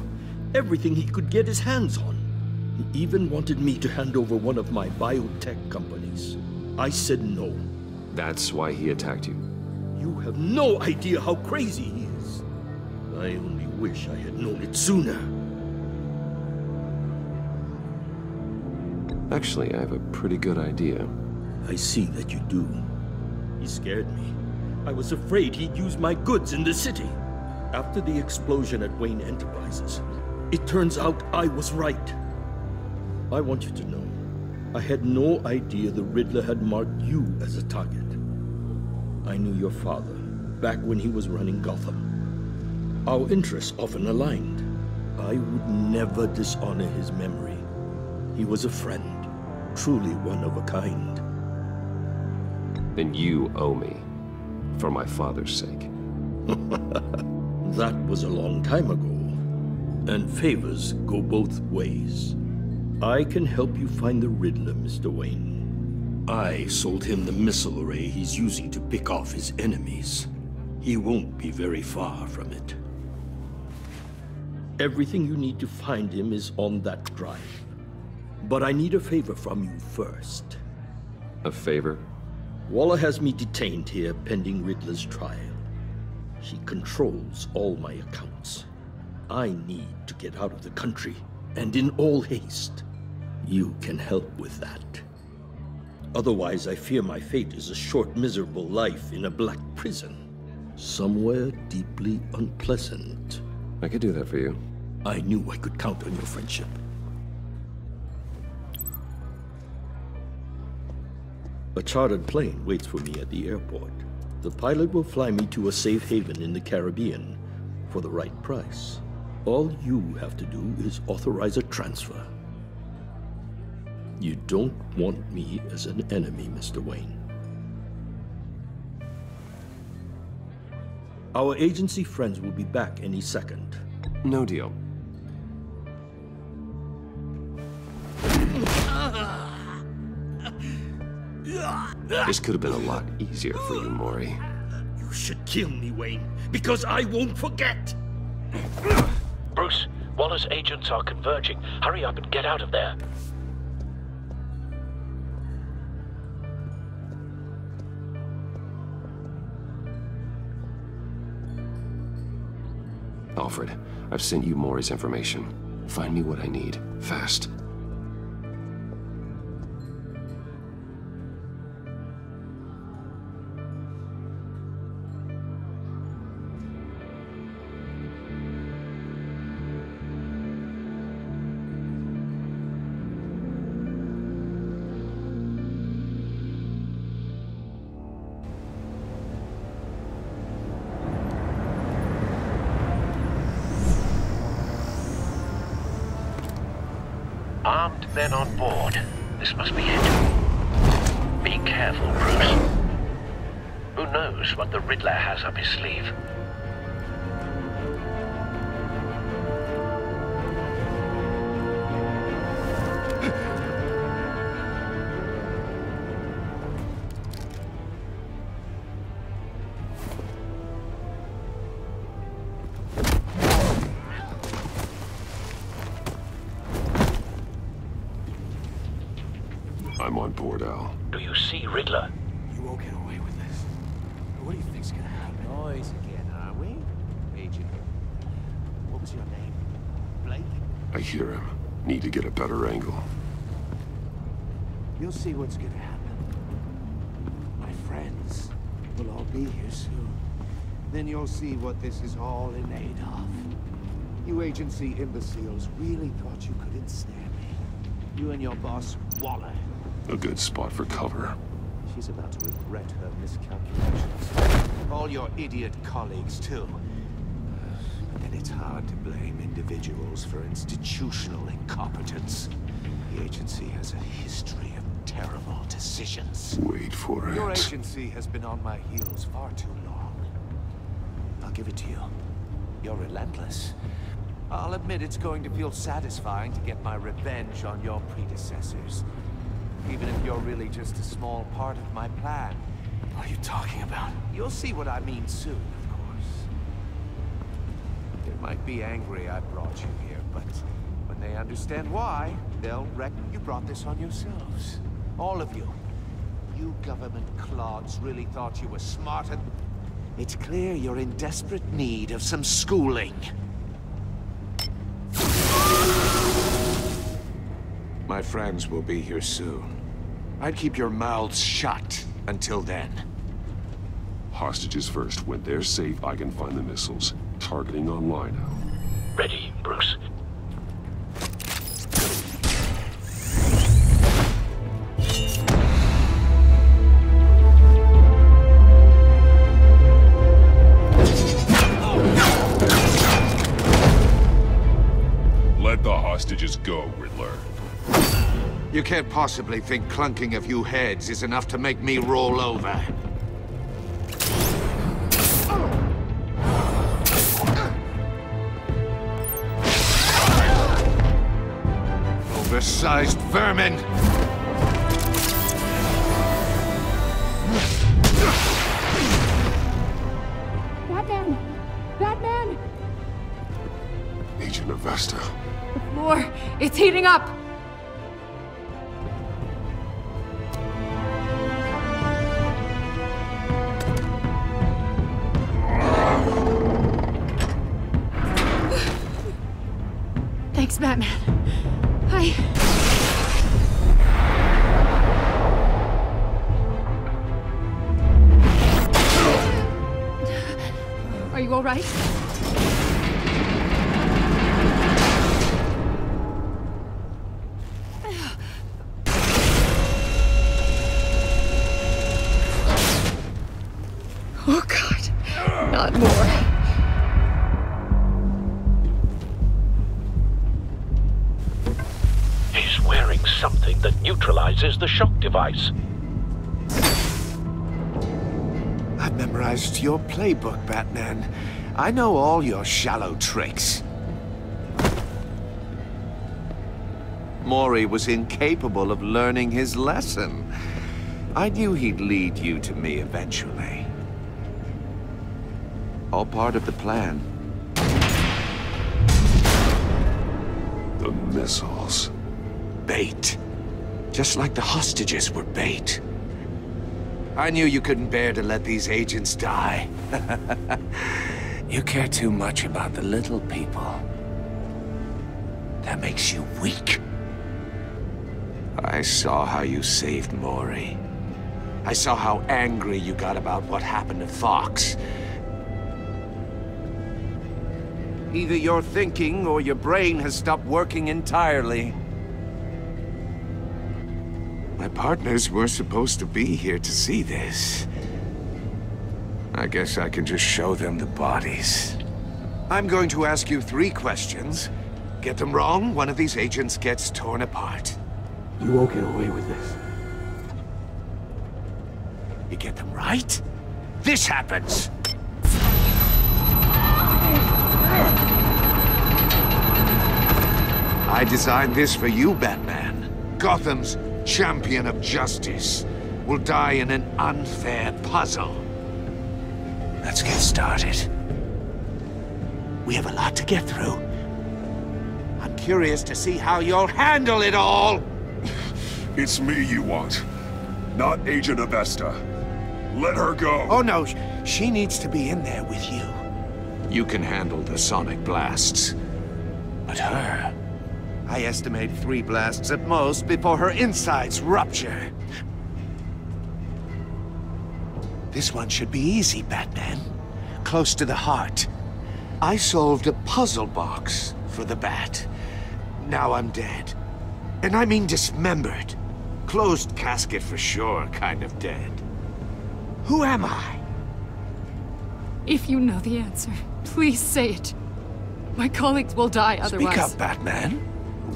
Everything he could get his hands on. He even wanted me to hand over one of my biotech companies. I said no. That's why he attacked you? You have no idea how crazy he is. I only wish I had known it sooner. Actually, I have a pretty good idea. I see that you do. He scared me. I was afraid he'd use my goods in the city. After the explosion at Wayne Enterprises, it turns out I was right. I want you to know, I had no idea the Riddler had marked you as a target. I knew your father, back when he was running Gotham. Our interests often aligned. I would never dishonor his memory. He was a friend, truly one of a kind. Then you owe me, for my father's sake. That was a long time ago, and favors go both ways. I can help you find the Riddler, Mr. Wayne. I sold him the missile array he's using to pick off his enemies. He won't be very far from it. Everything you need to find him is on that drive. But I need a favor from you first. A favor? Waller has me detained here pending Riddler's trial. He controls all my accounts. I need to get out of the country, and in all haste. You can help with that. Otherwise, I fear my fate is a short, miserable life in a black prison. Somewhere deeply unpleasant. I could do that for you. I knew I could count on your friendship. A chartered plane waits for me at the airport. The pilot will fly me to a safe haven in the Caribbean for the right price. All you have to do is authorize a transfer. You don't want me as an enemy, Mr. Wayne. Our agency friends will be back any second. No deal. This could have been a lot easier for you, Maury. You should kill me, Wayne, because I won't forget! Bruce, Waller's agents are converging. Hurry up and get out of there. Alfred, I've sent you Maury's information. Find me what I need, fast. Armed men on board. This must be it. Be careful, Bruce. Who knows what the Riddler has up his sleeve? I'm on board, Al. Do you see Riddler? You won't get away with this. What do you think's gonna happen? Noise again, are we? Agent. What was your name? Blake? I hear him. Need to get a better angle. You'll see what's gonna happen. My friends will all be here soon. Then you'll see what this is all in aid of. You agency imbeciles really thought you could ensnare me. You and your boss, Waller. A good spot for cover. She's about to regret her miscalculations. All your idiot colleagues, too. And it's hard to blame individuals for institutional incompetence. The agency has a history of terrible decisions. Wait for it. Your agency has been on my heels far too long. I'll give it to you. You're relentless. I'll admit it's going to feel satisfying to get my revenge on your predecessors. Even if you're really just a small part of my plan. What are you talking about? You'll see what I mean soon, of course. They might be angry I brought you here, but when they understand why, they'll reckon you brought this on yourselves. All of you. You government clods really thought you were smarter. It's clear you're in desperate need of some schooling. My friends will be here soon. I'd keep your mouths shut until then. Hostages first. When they're safe, I can find the missiles. Targeting online now. Ready, Bruce. Let the hostages go, Riddler. You can't possibly think clunking a few heads is enough to make me roll over. Oversized vermin! Batman! Batman! Agent Avesta. The floor, it's heating up! Thanks, Batman. Are you all right? Oh, God. Not more. Something that neutralizes the shock device. I've memorized memorized your playbook, Batman. I know all your shallow tricks. Mori was incapable of learning his lesson. I knew he'd lead you to me eventually. All part of the plan. The missiles. Bait. Just like the hostages were bait. I knew you couldn't bear to let these agents die. You care too much about the little people. That makes you weak. I saw how you saved Mori. I saw how angry you got about what happened to Fox. Either your thinking or your brain has stopped working entirely. My partners were supposed to be here to see this. I guess I can just show them the bodies. I'm going to ask you 3 questions. Get them wrong, one of these agents gets torn apart. You won't get away with this. You get them right, this happens! I designed this for you, Batman. Gotham's champion of justice will die in an unfair puzzle. Let's get started. We have a lot to get through. I'm curious to see how you'll handle it all! It's me you want, not Agent Avesta. Let her go! Oh no, she needs to be in there with you. You can handle the sonic blasts. But her... I estimate 3 blasts at most before her insides rupture. This one should be easy, Batman. Close to the heart. I solved a puzzle box for the Bat. Now I'm dead. And I mean dismembered. Closed casket for sure, kind of dead. Who am I? If you know the answer, please say it. My colleagues will die otherwise. Speak up, Batman.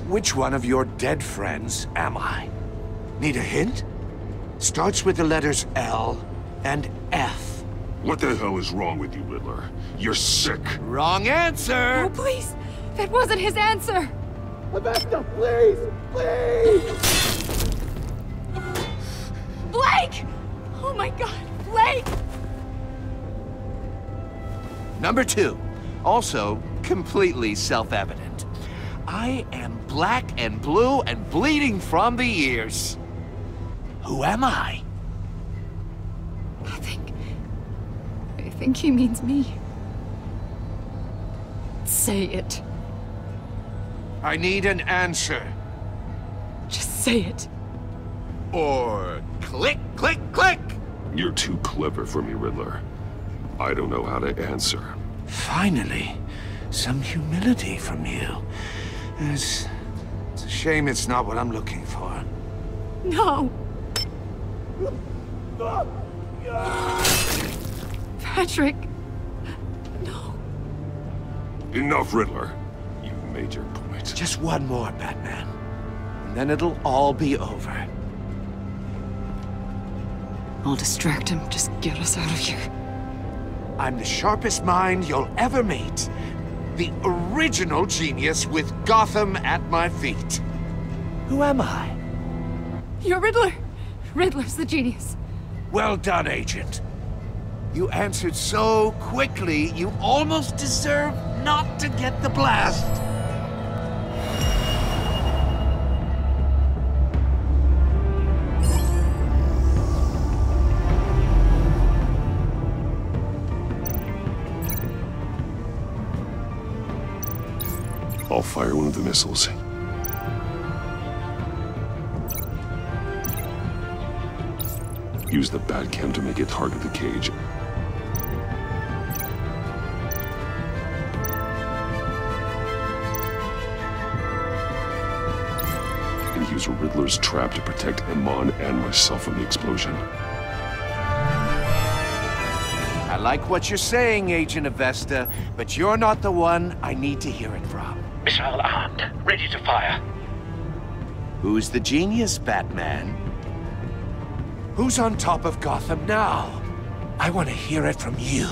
Which one of your dead friends am I? Need a hint? Starts with the letters L and F. What the hell is wrong with you, Riddler? You're sick. Wrong answer! Oh, please! That wasn't his answer! Avesta, please! Please! Blake! Oh my god, Blake! Number 2. Also, completely self-evident. I am black and blue and bleeding from the ears. Who am I? I think he means me. Say it. I need an answer. Just say it. Or click, click, click! You're too clever for me, Riddler. I don't know how to answer. Finally, some humility from you. It's a shame it's not what I'm looking for. No! Patrick! No. Enough, Riddler. You've made your point. Just one more, Batman. And then it'll all be over. I'll distract him. Just get us out of here. I'm the sharpest mind you'll ever meet. The original genius with Gotham at my feet. Who am I? You're Riddler. Riddler's the genius. Well done, Agent. You answered so quickly, you almost deserve not to get the blast. I'll fire one of the missiles. Use the Batcam to make it target the cage. And use Riddler's trap to protect Iman and myself from the explosion. I like what you're saying, Agent Avesta, but you're not the one I need to hear it from. Missile armed, ready to fire. Who's the genius, Batman? Who's on top of Gotham now? I want to hear it from you.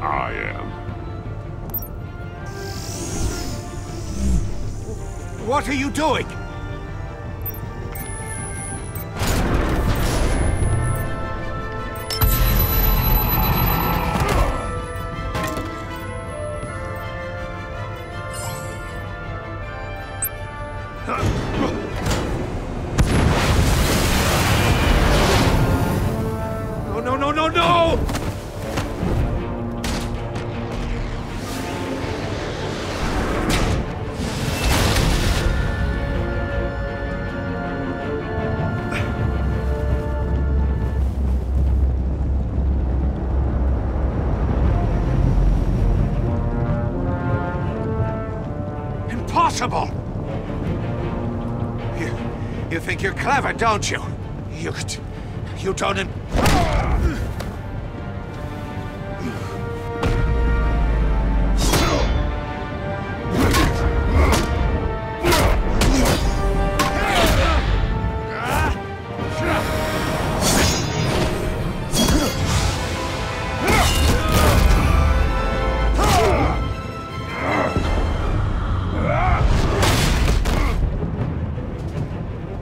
I am. What are you doing? No! Impossible! You think you're clever, don't you? You don't...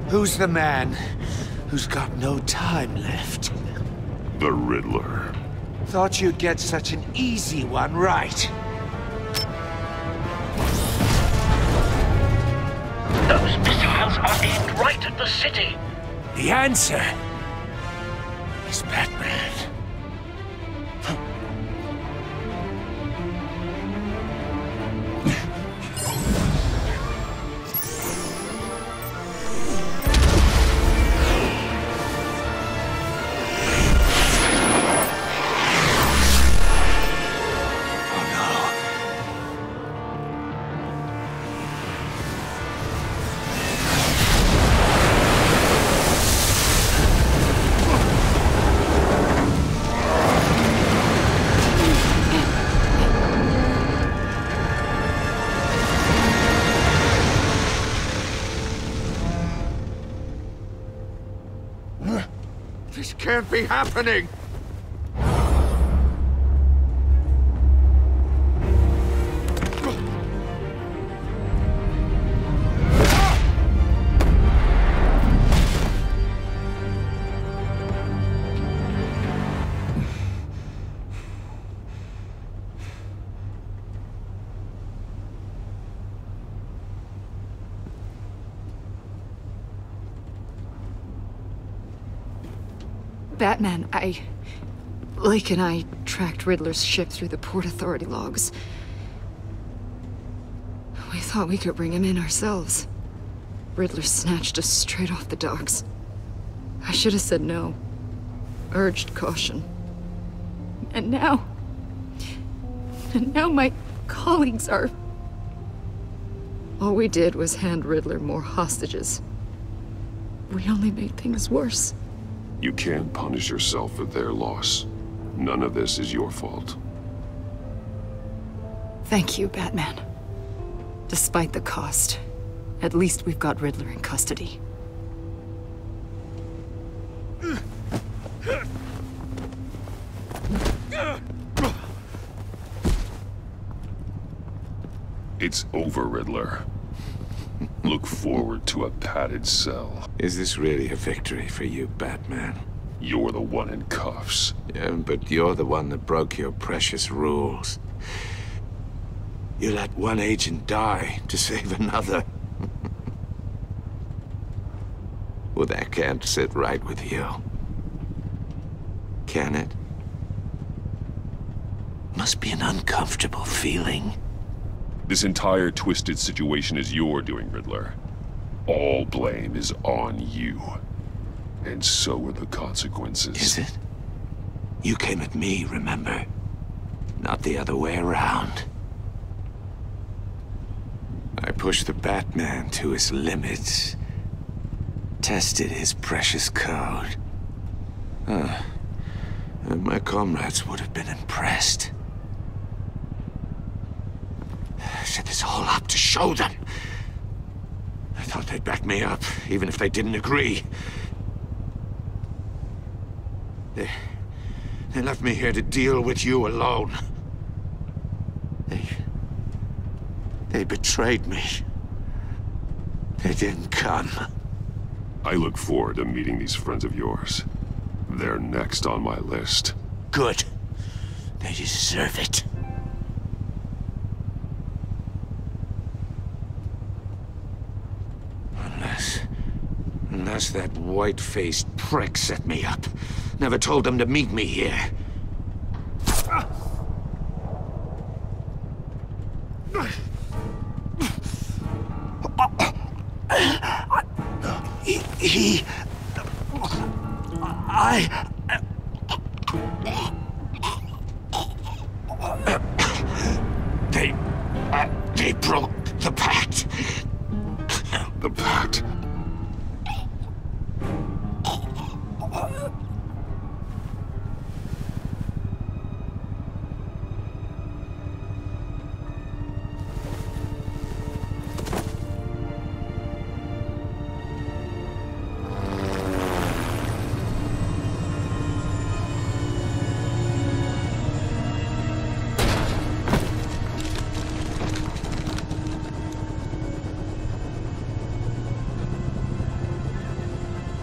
Who's the man who's got no time left? The Riddler. Thought you'd get such an easy one right. Those missiles are aimed right at the city. The answer is Batman. This can't be happening! Batman, Lake and I tracked Riddler's ship through the Port Authority logs. We thought we could bring him in ourselves. Riddler snatched us straight off the docks. I should have said no. Urged caution. And now my colleagues are... All we did was hand Riddler more hostages. We only made things worse. You can't punish yourself for their loss. None of this is your fault. Thank you, Batman. Despite the cost, at least we've got Riddler in custody. It's over, Riddler. Look forward to a padded cell. Is this really a victory for you, Batman? You're the one in cuffs. Yeah, but you're the one that broke your precious rules. You let one agent die to save another. Well, that can't sit right with you. Can it? Must be an uncomfortable feeling. This entire twisted situation is your doing, Riddler. All blame is on you. And so are the consequences. Is it? You came at me, remember? Not the other way around. I pushed the Batman to his limits. Tested his precious code. And my comrades would have been impressed. Set this all up to show them. I thought they'd back me up, even if they didn't agree. They They left me here to deal with you alone. They betrayed me. They didn't come. I look forward to meeting these friends of yours. They're next on my list. Good. They deserve it. Unless that white-faced prick set me up. Never told them to meet me here. They broke the pact. The pact?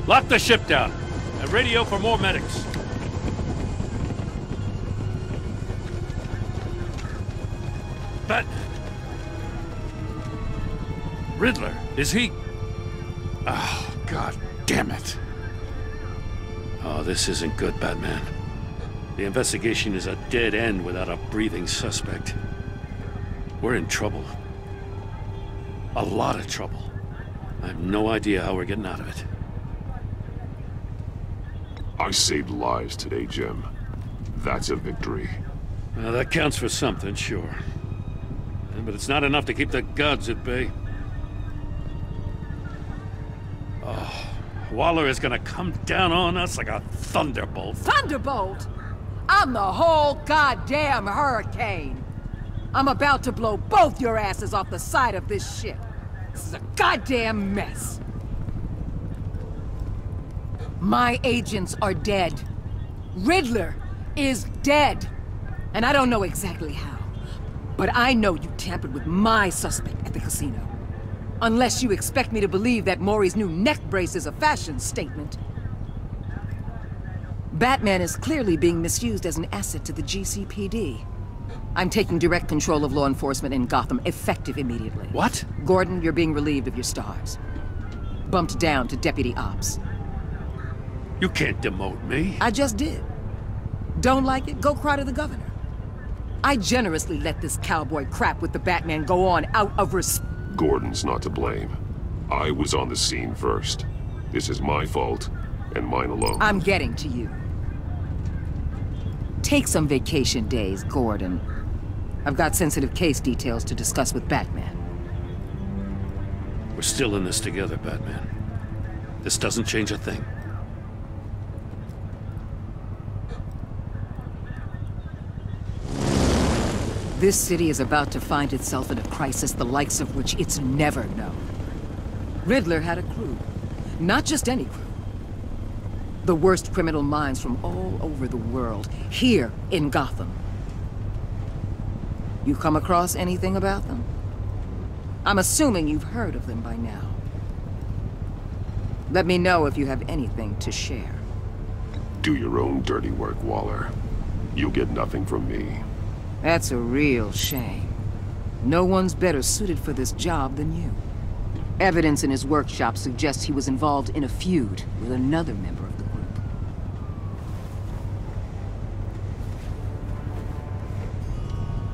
Lock the ship down and radio for more medics. Riddler, is he? Oh, God damn it. Oh, this isn't good, Batman. The investigation is a dead end without a breathing suspect. We're in trouble. A lot of trouble. I have no idea how we're getting out of it. I saved lives today, Jim. That's a victory. Well, that counts for something, sure. But it's not enough to keep the gods at bay. Oh, Waller is gonna come down on us like a thunderbolt. Thunderbolt? I'm the whole goddamn hurricane. I'm about to blow both your asses off the side of this ship. This is a goddamn mess. My agents are dead. Riddler is dead. And I don't know exactly how. But I know you tampered with my suspect at the casino. Unless you expect me to believe that Maury's new neck brace is a fashion statement. Batman is clearly being misused as an asset to the GCPD. I'm taking direct control of law enforcement in Gotham, effective immediately. What? Gordon, you're being relieved of your stars. Bumped down to Deputy Ops. You can't demote me. I just did. Don't like it? Go cry to the governor. I generously let this cowboy crap with the Batman go on out of respect. Gordon's not to blame. I was on the scene first. This is my fault, and mine alone. I'm getting to you. Take some vacation days, Gordon. I've got sensitive case details to discuss with Batman. We're still in this together, Batman. This doesn't change a thing. This city is about to find itself in a crisis the likes of which it's never known. Riddler had a crew. Not just any crew. The worst criminal minds from all over the world, here in Gotham. You come across anything about them? I'm assuming you've heard of them by now. Let me know if you have anything to share. Do your own dirty work, Waller. You'll get nothing from me. That's a real shame. No one's better suited for this job than you. Evidence in his workshop suggests he was involved in a feud with another member of the group.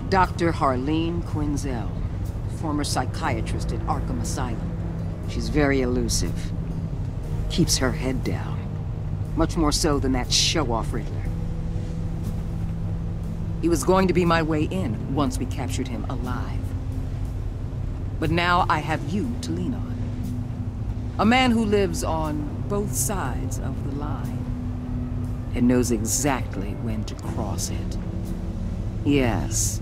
Dr. Harleen Quinzel, former psychiatrist at Arkham Asylum. She's very elusive. Keeps her head down. Much more so than that show-off Riddler. He was going to be my way in once we captured him alive. But now I have you to lean on. A man who lives on both sides of the line and knows exactly when to cross it. Yes,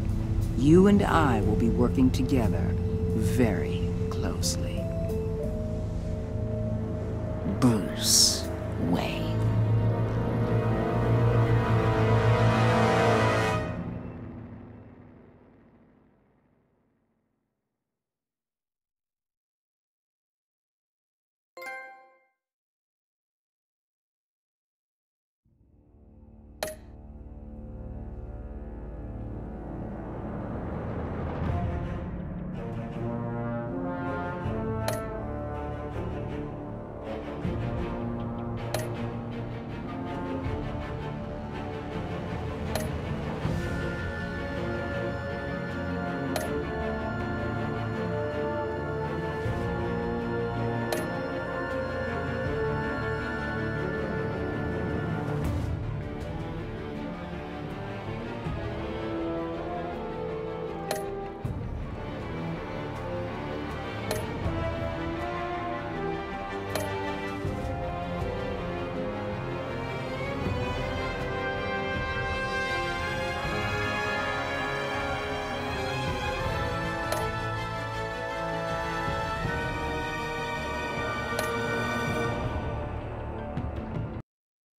you and I will be working together very closely. Bruce.